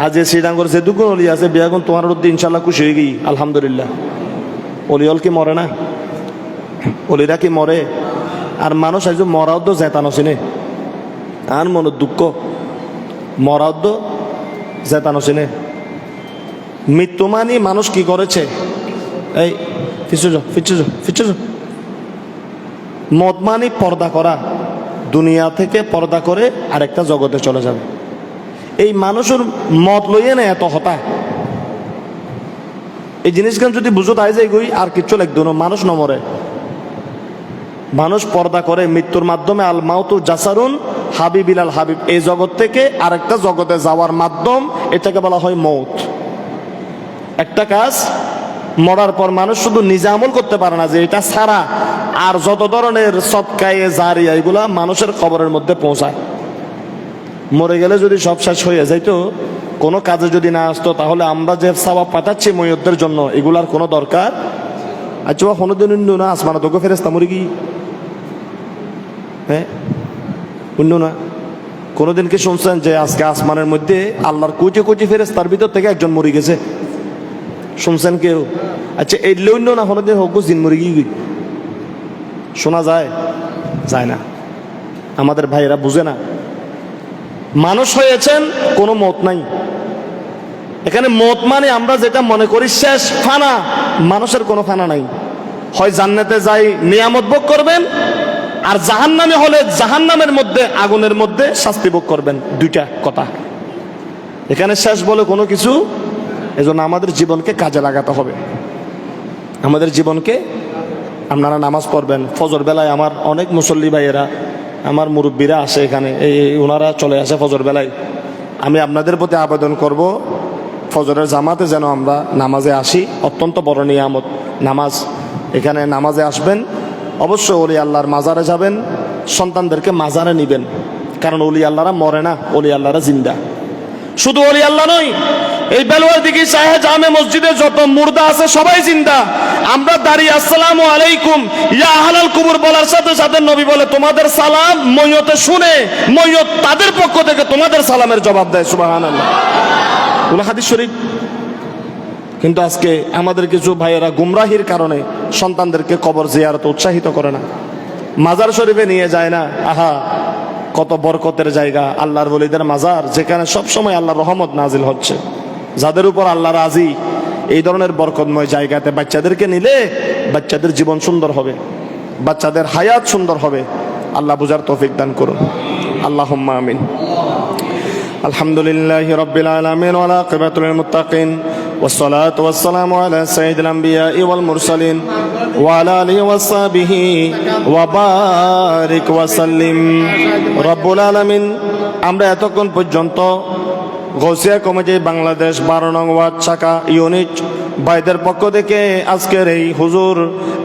আজ যে শ্রীডাঙ্গর যে দুগুণ অলি আছে, বিয়াগুন তোমার উদ্দিন ইনশাল্লাহ খুশি হয়ে গই, আলহামদুলিল্লাহ। অলিয়ল কি মরে না? অলিরা কি মরে? আর মানুষ আজ মরাউদ্দ জেতানো চিনে, আর মনের দুঃখ মরাউদ্দ জেতানো চিনে। মৃত্যু মানি মানুষ কি করেছে, এই ফিচু যাও, ফিচু যাও, ফিচু যাও। মদ মানি পর্দা করা, দুনিয়া থেকে পর্দা করে আরেকটা জগতে চলে যাবে। এই মানুষের মত লইয়ে না এত হতা। এই জিনিসখান যদি বুঝো তাই যাই গই, আর কিচ্ছু লাগতো না। মানুষ নমরে, মানুষ পর্দা করে মৃত্যুর মাধ্যমে। আল মাউতু জাসারুন হাবিবিলাল হাবিব, এই জগৎ থেকে আরেকটা জগতে যাওয়ার মাধ্যম, এটাকে বলা হয় মৌত। একটা কাজ মরার পর মানুষ শুধু নিজে আমল করতে পারে না, যে এটা ছাড়া আর যত ধরনের সদকায়ে জারিয়া এগুলা মানুষের কবরের মধ্যে পৌঁছায়। মরে গেলে যদি সব শেষ হয়ে যাইতো, কোনো কাজে যদি না আসতো, তাহলে আমরা যে সওয়াব পাঠাচ্ছি মইয়তদের জন্য এগুলার কোনো দরকার। আচ্ছা কোনোদিন অন্য না আসমানা তোকে ফেরেস্তা মরে কি? হ্যাঁ অন্য না কোনোদিন কি শুনছেন যে আজকে আসমানের মধ্যে আল্লাহর কোটি কোটি ফেরেস্তার ভিতর থেকে একজন মরে গেছে? শুনছেন কেউ? আচ্ছা এই অন্য না কোনোদিন হোক জিন মরে গিয়ে শোনা যায়? যায় না। আমাদের ভাইয়েরা বুঝে না। মানুষ হয়েছেন, কোনো মত নাই এখানে। মত মানে আমরা যেটা মনে করি শেষ, ফানা। মানুষের কোনো ফানা নাই। হয় জান্নাতে যাই নিয়ামত ভোগ করবেন, আর জাহান্নামে হলে জাহান্নামের মধ্যে আগুনের মধ্যে শাস্তি ভোগ করবেন। দুইটা কথা এখানে, শেষ বলে কোনো কিছু। এজন্য আমাদের জীবনকে কাজে লাগাতে হবে। আমাদের জীবনকে, আপনারা নামাজ পড়বেন ফজর বেলায়। আমার অনেক মুসল্লি ভাইয়েরা, আমার মুরব্বীরা আসে এখানে, ওনারা চলে আসে ফজর বেলায়। আমি আপনাদের প্রতি আবেদন করব, ফজরের জামাতে যেন আমরা নামাজে আসি। অত্যন্ত বড় নিয়ামত নামাজ। এখানে নামাজে আসবেন। অবশ্য ওলি আল্লাহর মাজারে যাবেন, সন্তানদেরকে মাজারে নিবেন, কারণ ওলি আল্লাহরা মরে না, ওলি আল্লাহরা জিন্দা। শুধু ওলি আল্লাহ নয়, এই বেলুয়ার দিকে সাহেব জামে মসজিদে যত মুর্দা আছে সবাই জিন্দা। আমরা দাঁড়িয়ে আসসালামু আলাইকুম ইয়া আহলাল কুবুর বলার সাথে সাথে নবী বলে তোমাদের সালাম মইয়তে শুনে, মইয়ত তাদের পক্ষ থেকে তোমাদের সালামের জবাব দেয়। সুবহানাল্লাহ, ওলা হাদিস শরীফ। কিন্তু আজকে আমাদের কিছু ভাইয়েরা গুমরাহির কারণে সন্তানদেরকে কবর জিয়ারতে উৎসাহিত করে না, মাজার শরীফে নিয়ে যায় না। আহা, কত বরকতের জায়গা আল্লাহর ওলিদের মাজার, যেখানে সবসময় আল্লাহর রহমত নাজিল হচ্ছে। যাদের উপর আল্লাহ রাজি, এই ধরনের বরকতময় জায়গাতে বাচ্চাদেরকে নিলে বাচ্চাদের জীবন সুন্দর হবে, বাচ্চাদের হায়াত সুন্দর হবে। আল্লাহ বুঝার তৌফিক দান করুন। আল্লাহুম্মা আমিন। আলহামদুলিল্লাহি রাব্বিল আলামিন ওয়া আকিবাতুল মুত্তাকিন والصلاة والسلام على سيد الأنبياء والمرسلين وعلى آله وصحبه وبارك وسلم رب العالمين। আমরা এতক্ষণ পর্যন্ত গৌসিয়া কমিটি বাংলাদেশ 12 নং ওয়ার্ড শাখা ইউনিট ভাইদের পক্ষ থেকে আজকের এই হুজুর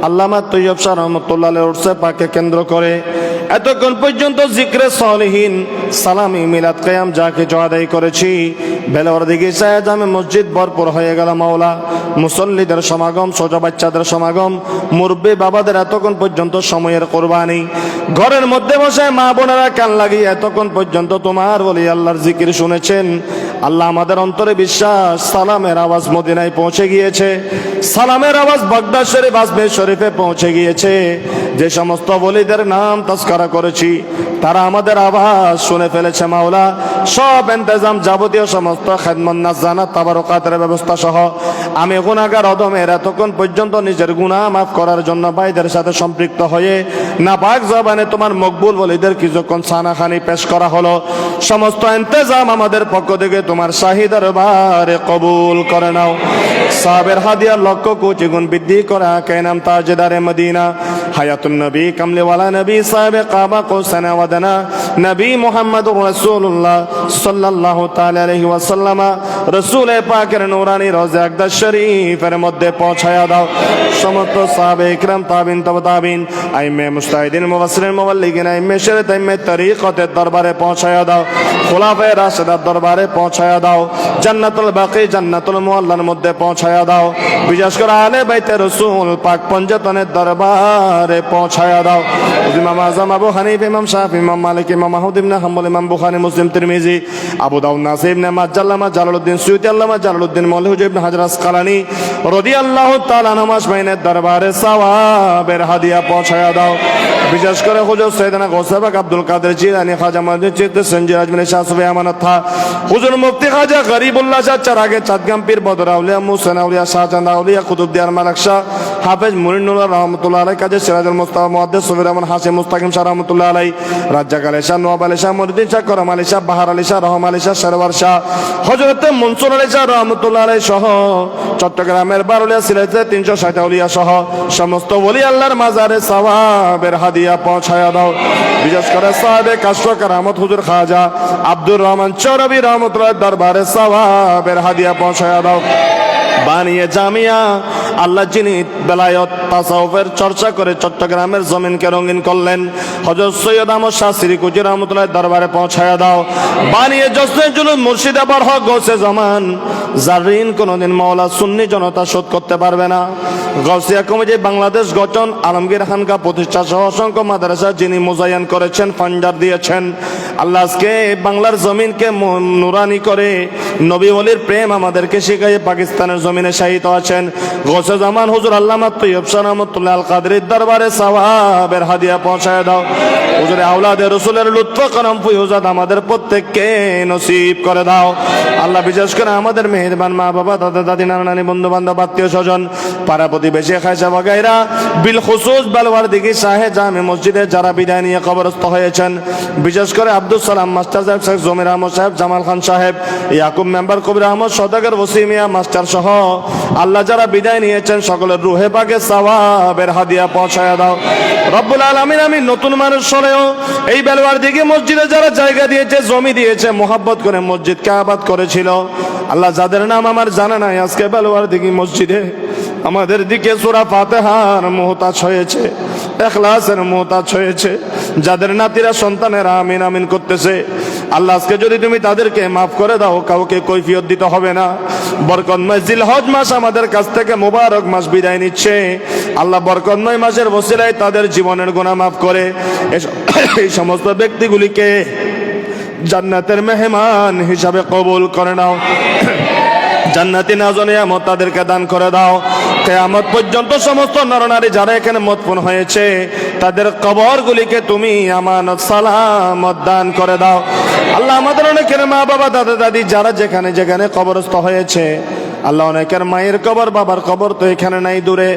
আল্লামা তৈয়ব শাহ রহমতুল্লাহ আলাইহির উরসে পাকে কেন্দ্র করে এতক্ষণ পর্যন্ত জিক্রে সলিহিন, সালামি, মিলাদ, কিয়াম যা কিছু আদায় করেছি, বেলাওয়ার দিকে জামে মসজিদ ভরপুর হয়ে গেল। মাওলা, মুসল্লিদের সমাগম, ছোট বাচ্চাদের সমাগম, মুরব্বী বাবাদের এতক্ষণ পর্যন্ত সময়ের কোরবানি, ঘরের মধ্যে বসে মা বোনেরা কান লাগিয়ে এতক্ষণ পর্যন্ত তোমার ওলি আল্লাহর জিকির শুনেছেন। আল্লাহ, আমাদের অন্তরে বিশ্বাস সালামের আওয়াজ মদিনায় পৌঁছে গিয়েছে, সালামের আওয়াজ বাগদাদ শরীফ, আজমের শরীফে পৌঁছে গিয়েছে। যে সমস্ত ওলিদের নাম তাজকারা করেছি তারা আমাদের আওয়াজ শুনে ফেলেছে। মাওলা, সব ইন্তজাম, যাবতীয় সমস্ত খেদমত, নাজানাত, তাবারুকাতের ব্যবস্থা সহ আমি গুনাহগার অদমের এতক্ষণ পর্যন্ত নিজের গুনাহ মাফ করার জন্য ভাইদের সাথে সম্পৃক্ত হয়ে নাপাক জবানে তোমার মকবুল ওলিদের কিছুক্ষণ সানাখানি পেশ করা হলো। সমস্ত ইন্তজাম আমাদের পক্ষ থেকে তোমার শাহী দরবারে কবুল করে নাও। সাহাবের হাদিয়া লক্ষ কোটি গুণ বৃদ্ধি করা কায়নাম তাজদারে মদিনা হায়াতুন নবী কামলিওয়ালা নবী সাহেব কাবা কৌসানা ওয়াদানা নবী মুহাম্মদুর রাসূলুল্লাহ সাল্লাল্লাহু তাআলা আলাইহি ওয়াসাল্লাম রাসূল পাকের নূরানি রওজা আকদাস শরীফের মধ্যে পৌঁছায়া দাও। সমস্ত সাহাবে ইকরাম, তাবিন, তাবিন, আইম্মে মুজতাহিদিন, মুফাসসিরিন, মুবাল্লিগিন, আইম্মে শরীয়ত, আইম্মে তরিকতের দরবারে পৌঁছায়া দাও। খুলাফায়ে রাশিদার দরবারে পৌঁছায়া দাও। জান্নাতুল বাকি, জান্নাতুল মুআল্লার মধ্যে পৌঁছায়া দাও। বিশেষ করে আলে বাইতে রাসূল পাক পঞ্জতনের দরবারে পৌঁছায়া দাও। ইমাম আযম আবু হানিফা, ইমাম শাফি, ইমাম মালিক, ইমাম আহমদ ইবনে হাম্বল, ইমাম বুখারী, মুসলিম, তিরমিজি, আবু দাউদ, নাসাই, ইবনে মাজ্জাহ, আল্লামা জালালউদ্দিন সুয়ুতী, আল্লামা জালালউদ্দিন মওলানা হুজুর ইবনে হাজার আসকালানী রাদিয়াল্লাহু তাআলা আনহু আজমাইনের দরবারে সওয়াবের হাদিয়া পৌঁছায়া দাও। বিশেষ করে হুজুর সৈয়দনা গৌসে পাক আব্দুল কাদের জিলানী, খাজা মুহাম্মদ চিশতি, সঞ্জয় আজমিরি শাহ সুফি আমানত থা, হুজুর মুফতি খাজা গরিবুল্লাহ শাহ চারাগে, চাঁদগাম পীর, বদর আউলিয়া, মুহসিন আউলিয়া, শাহজাহান আউলিয়া, কুতুবদিয়ার মালিক শাহ, হাফেজ মুনিনুল্লাহ রহমাতুল্লাহ আলাইহি, কাজী সিরাজুল মুস্তাফা, মুহাদ্দিস সুফি রহমান হাশিম মুস্তাকিম শাহ রহমাতুল্লাহ আলাইহি, রাজ্জাক আলী শাহ, নওয়াব আলী শাহ, মুরিদ্দিন শাহ, করম আলী শাহ, বাহার আলী শাহ, রহমান আলী শাহ, সরওয়ার শাহ, হযরত মনসুর আলী শাহ রহমাতুল্লাহ আলাইহি সহ চট্টগ্রামের বারুলিয়া, সিলেটের 360 আউলিয়া সহ সমস্ত ওলি আল্লাহর মাজারে সওয়াবের হাদিয়া পৌঁছায়া দাও। বিশেষ করে সাহেবে কাশফ কারামত হুজুর খাজা আব্দুর রহমান চৌরবি রহমতুল্লাহ দরবারে সওয়াবের হাদিয়া পৌঁছায়া দাও। বানিয়ে জামিয়া আল্লাহ যিনি বেলায়ত তাসাউফের চর্চা করে চট্টগ্রামের জমিনকে রঙিন করলেন, হযরত সৈয়দ আহমদ শাহ সিরিকুজি রহমতুল্লাহ দরবারে পৌঁছায়া দাও। বানিয়ে জসনে জুলুম মুর্শিদা বরহ গৌসে জামান, যার ঋণ কোনোদিন মাওলা সুন্নি জনতা শোধ করতে পারবে না। গাউসিয়া কমিটি বাংলাদেশ গঠন, আলমগীর খানকা প্রতিষ্ঠা সহ অসংখ্য মাদ্রাসা যিনি মোজায়ান করেছেন, ফান্ডার দিয়েছেন, আল্লাহ আজকে বাংলার জমিনকে নুরানি করে নবী ওলির প্রেম আমাদেরকে শিখাইয়ে পাকিস্তানের জমিনে শাহিদ আছেন গৌসে জামান হুজুর আল্লামা তৈয়ব শাহ রহমতুল্লাহ আল কাদরির দরবারে সওয়াবের হাদিয়া পৌঁছায় দাও। হুজুরে আওলাদে রসুলের লুৎফ করম ফুয়ুজাত আমাদের প্রত্যেককে নসিব করে দাও। আল্লাহ বিশেষ করে আমাদের মেহেরবান মা বাবা, দাদা দাদি, নানা নানি, বন্ধু বান্ধব, আত্মীয় স্বজন, পাড়া প্রতিবেশী, খায়সা বাগাইরা, বিল খুসুস বালওয়ার দিঘি শাহে জামে মসজিদে যারা বিদায় নিয়ে কবরস্থ হয়েছেন, বিশেষ করে আব্দুল সালাম মাস্টার সাহেব, শেখ জমির আহমদ সাহেব, জামাল খান সাহেব, ইয়াকুব মেম্বার, কবির আহমদ সদাগর, ওসিমিয়া মাস্টার সহ আল্লাহ যারা বিদায় নিয়েছেন সকলের রুহে পাকে সওয়াবের হাদিয়া পৌঁছায়া দাও রব্বুল আলামিন। আমি নতুন মানুষ হলেও এই বেলওয়ার দিঘি মসজিদে যারা জায়গা দিয়েছে, জমি দিয়েছে, মোহাব্বত করে মসজিদকে আবাদ করেছিল, আল্লাহ যাদের নাম আমার জানা নাই, আজকে বেলওয়ার দিঘি মসজিদে আমাদের দিকে সূরা ফাতিহার মুহতাজ হয়েছে, ইখলাসের মুহতাজ হয়েছে, যাদের নাতিরা সন্তানেরা আমিন আমিন করতেছে, আল্লাহ আজকে যদি তুমি তাদেরকে মাফ করে দাও, কাউকে কৈফিয়ত দিতে হবে না। বরকতময় জিলহজ মাস আমাদের কাছ থেকে মুবারক মাস বিদায় নিচ্ছে, আল্লাহ বরকতময় মাসের ওসিলায় তাদের জীবনের গুনাহ মাফ করে এই সমস্ত ব্যক্তিগুলিকে জান্নাতের মেহমান হিসাবে কবুল করে নাও। জান্নাতি নাজনিয়ামত তাদেরকে দান করে দাও। কিয়ামত পর্যন্ত সমস্ত নরনারী যারা এখানে মতপূর্ণ হয়েছে তাদের কবরগুলিকে তুমি আমানত সালামত দান করে দাও। আল্লাহ আমাদের অনেকের মা বাবা, দাদা দাদি যারা যেখানে যেখানে কবরস্থ হয়েছে, আল্লাহ অনেকের মায়ের কবর, বাবার কবর তো এখানে নাই, দূরে,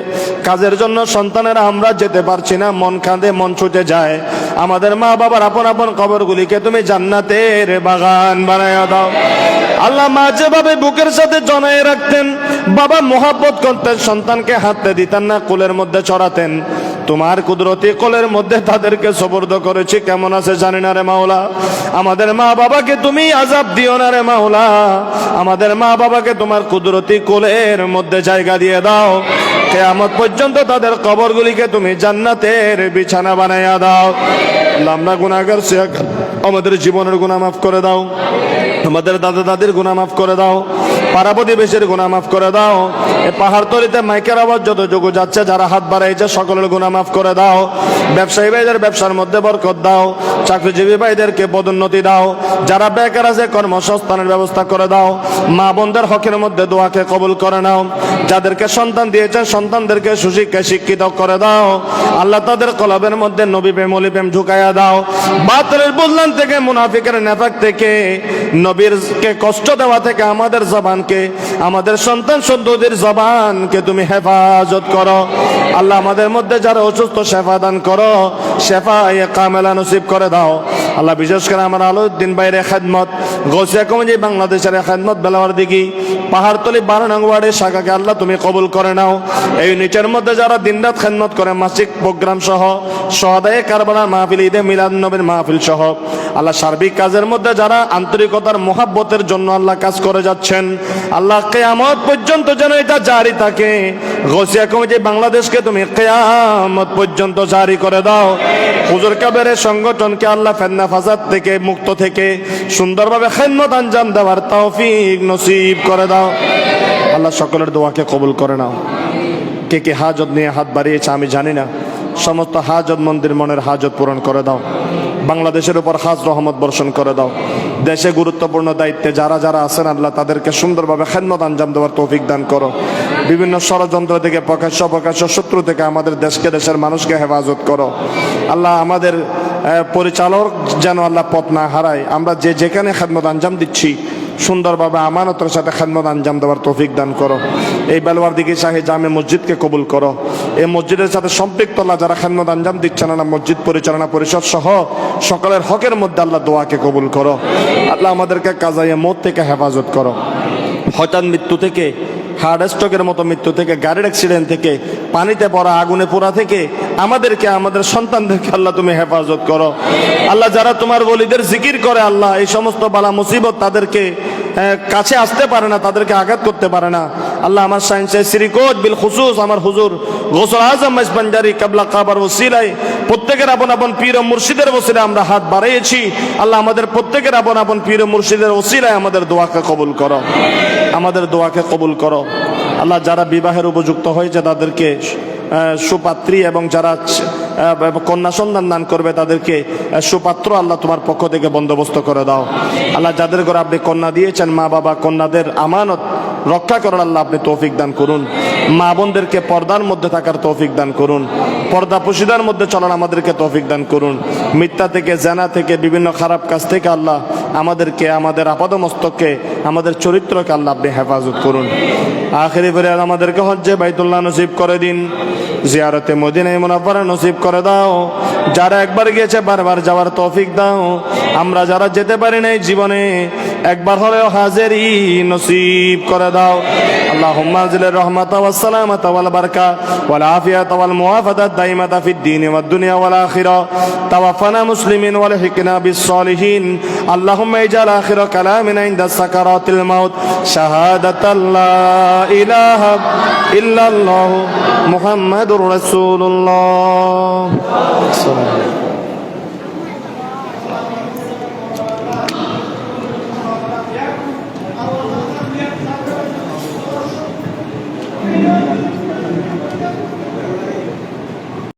কাজের জন্য সন্তানেরা আমরা যেতে পারছি না, মন কাঁদে, মন ছুটে যায়। আমাদের মা বাবার আপন আপন কবরগুলিকে তুমি জান্নাতের বাগান বানায় দাও। আল্লাহ মা যেভাবে বুকের সাথে জড়ায় রাখতেন, বাবা মোহাব্বত করতেন, সন্তানকে হাতে দিতেন না, কোলের মধ্যে চড়াতেন, তোমার কুদরতি কোলের মধ্যে তাদেরকে সুপুর্দ করেছি, কেমন আছে জানি না রে মাওলা। আমাদের মা বাবাকে তুমি আযাব দিও না রে মাওলা, আমাদের মা বাবাকে তোমার কুদরতি কোলের মধ্যে জায়গা দিয়ে দাও। কিয়ামত পর্যন্ত তাদের কবরগুলিকে তুমি জান্নাতের বিছানা বানাইয়া দাও। আল্লাহ আমরা গুনাহগার, আমাদের জীবনের গুনাহ মাফ করে দাও, আমাদের দাদা দাদির গুনাহ মাফ করে দাও, পাড়া প্রতিবেশীর গুনাহ মাফ করে দাও। এই পাহাড় তলিতে মাইকের আওয়াজ যতটুকু যাচ্ছে, যারা হাত বাড়াইছে সকলের গুনাহ মাফ করে দাও। ব্যবসায়ী ভাইদের ব্যবসার মধ্যে বরকত দাও, চাকরিজীবী ভাইদেরকে পদোন্নতি দাও, যারা বেকার আছে কর্মসংস্থানের ব্যবস্থা করে দাও। মা বোনদের হকের মধ্যে দোয়াকে কবুল করে নাও। যাদেরকে সন্তান দিয়েছেন সন্তানদেরকে সুশিক্ষায় শিক্ষিত করে দাও। আল্লাহ তাদের কলবের মধ্যে নবী প্রেম, ওলি প্রেম ঢুকাইয়া দাও। বাতিলের বুজলান থেকে, মুনাফিকের নেফাক থেকে, নবীরকে কষ্ট দেওয়া থেকে আমাদের জবানকে, আমাদের সন্তান সন্ততির জবানকে তুমি হেফাজত করো। আল্লাহ আমাদের মধ্যে যারা অসুস্থ শেফা দান করো, শেফায়ে কামেলা নসিব করে দাও। আল্লাহ বিশেষ করে আমার আলাউদ্দিন বাইরে খেদমত, গৌসিয়া কমিটি বাংলাদেশের খেদমত, বেলাওয়ার দিঘি পাহাড়তলি 12 নং ওয়ার্ডের শাখাকে আল্লাহ তুমি কবুল করে নাও। এই নিচের মধ্যে যারা দিনরাত খেদমত করে, মাসিক প্রোগ্রাম সহ, সহাদায়ে কারবালার মাহফিল, ঈদে মিলাদ নবীর মাহফিল সহ, আল্লাহ সার্বিক কাজের মধ্যে যারা আন্তরিকতার মোহাব্বতের জন্য আল্লাহ কাজ করে যাচ্ছেন, আল্লাহ কিয়ামত পর্যন্ত যেন এটা জারি থাকে। গৌসিয়া কমিটি বাংলাদেশকে তুমি কিয়ামত পর্যন্ত জারি করে দাও। হুজুর কাবেরের সংগঠনকে আল্লাহ ফিতনা ফাসাদ থেকে, মুক্ত থেকে সুন্দরভাবে খেদমত আঞ্জাম দেওয়ার তৌফিক নসিব করে দাও। আল্লাহ সকলের দোয়াকে কবুল করে নাও। কে কে হাজত নিয়ে হাত বাড়িয়েছে আমি জানি না, সমস্ত হাজত মন্দির মনের হাজত পূরণ করে দাও। বাংলাদেশের উপর খাস রহমত বর্ষণ করে দাও। দেশে গুরুত্বপূর্ণ দায়িত্বে যারা যারা আছেন আল্লাহ তাদেরকে সুন্দরভাবে খেদমত আঞ্জাম দেওয়ার তৌফিক দান করো। বিভিন্ন ষড়যন্ত্র থেকে, প্রকাশ্য প্রকাশ্য শত্রু থেকে আমাদের দেশকে, দেশের মানুষকে হেফাজত করো। আল্লাহ আমাদের পরিচালক যেন আল্লাহ পথ না হারায়। আমরা যে যেখানে খেদমত আঞ্জাম দিচ্ছি সুন্দরভাবে আমানতের সাথে খেদমত আঞ্জাম দেওয়ার তৌফিক দান করো। এই বেলওয়ার দিঘি শাহী জামে মসজিদকে কবুল করো। এই মসজিদের সাথে সম্পৃক্ত আল্লাহ যারা খেদমত আঞ্জাম দিচ্ছেন না, মসজিদ পরিচালনা পরিষদ সহ সকলের হকের মধ্যে আল্লাহ দোয়াকে কবুল করো। আল্লাহ আমাদেরকে কাজায়ে মওত থেকে হেফাজত করো, হঠাৎ মৃত্যু থেকে, হার্ট স্ট্রোকের মতো মৃত্যু থেকে, গাড়ির অ্যাক্সিডেন্ট থেকে, পানিতে পড়া, আগুনে পোড়া থেকে আমাদেরকে, আমাদের সন্তানদেরকে আল্লাহ তুমি হেফাজত করো। আল্লাহ যারা তোমার ওলিদের জিকির করে, আল্লাহ এই সমস্ত বালা মুসিবত তাদেরকে কাছে আসতে পারে না, তাদেরকে আঘাত করতে পারে না, আল্লাহ আমার সায়েন্সে শ্রীকোট বিল খুসুস আমার হুজুর গোসল আজম মাইজবান্ডারি কাবলা কাবার ওসিলায় প্রত্যেকের আপন আপন পীর ও মুর্শিদের ওসিলায় আমরা হাত বাড়িয়েছি। আল্লাহ আমাদের প্রত্যেকের আপন আপন পীর ও মুর্শিদের ওসিলায় আমাদের দোয়াকে কবুল করো, আমাদের দোয়াকে কবুল করো। আল্লাহ যারা বিবাহের উপযুক্ত হয়েছে তাদেরকে সুপাত্রী এবং যারা কন্যা সন্তান দান করবে তাদেরকে সুপাত্র আল্লাহ তোমার পক্ষ থেকে বন্দোবস্ত করে দাও। আল্লাহ যাদের ঘরে আপনি কন্যা দিয়েছেন মা বাবা কন্যাদের আমানত রক্ষা করার আল্লাহ আপনি তৌফিক দান করুন। মা বোনদেরকে পর্দার মধ্যে থাকার তৌফিক দান করুন, পর্দা পুশিদার মধ্যে চলার আমাদেরকে তৌফিক দান করুন। মিথ্যা থেকে জানা থেকে বিভিন্ন খারাপ কাজ থেকে আল্লাহ আমাদেরকে আমাদের আপাদমস্তককে আমাদের চরিত্রকে আল্লাহ আপনি হেফাজত করুন। আখিরি করে আমাদেরকে হজ্জে বাইতুল্লাহ নসিব করে দিন, জিয়ারতে মদিনায়ে মুনাওয়ারা নসিব করে দাও। যারা একবার গিয়েছে বারবার যাওয়ার তৌফিক দাও। আমরা যারা যেতে পারি নাই জীবনে একবার হলেও হাজিরি নসিব করে দাও। আল্লাহুম্মা আনজিলের রহমাত ওয়াস সালামাত ওয়াল বারাকা ওয়াল আফিয়াত ওয়াল মুআফাদাত দাইমাতা ফিদ দীন ওয়াদ দুনিয়া ওয়াল আখিরা। তাওয়াফানা মুসলিমিন ওয়া আলহিকনা বিস সালিহিন। আল্লাহুম্মা ইজআল আখিরা কালামিনা ইনদা সাকারাতিল মাউত শাহাদাতাল লা ইলাহা ইল্লাল্লাহু মুহাম্মাদুর রাসূলুল্লাহ।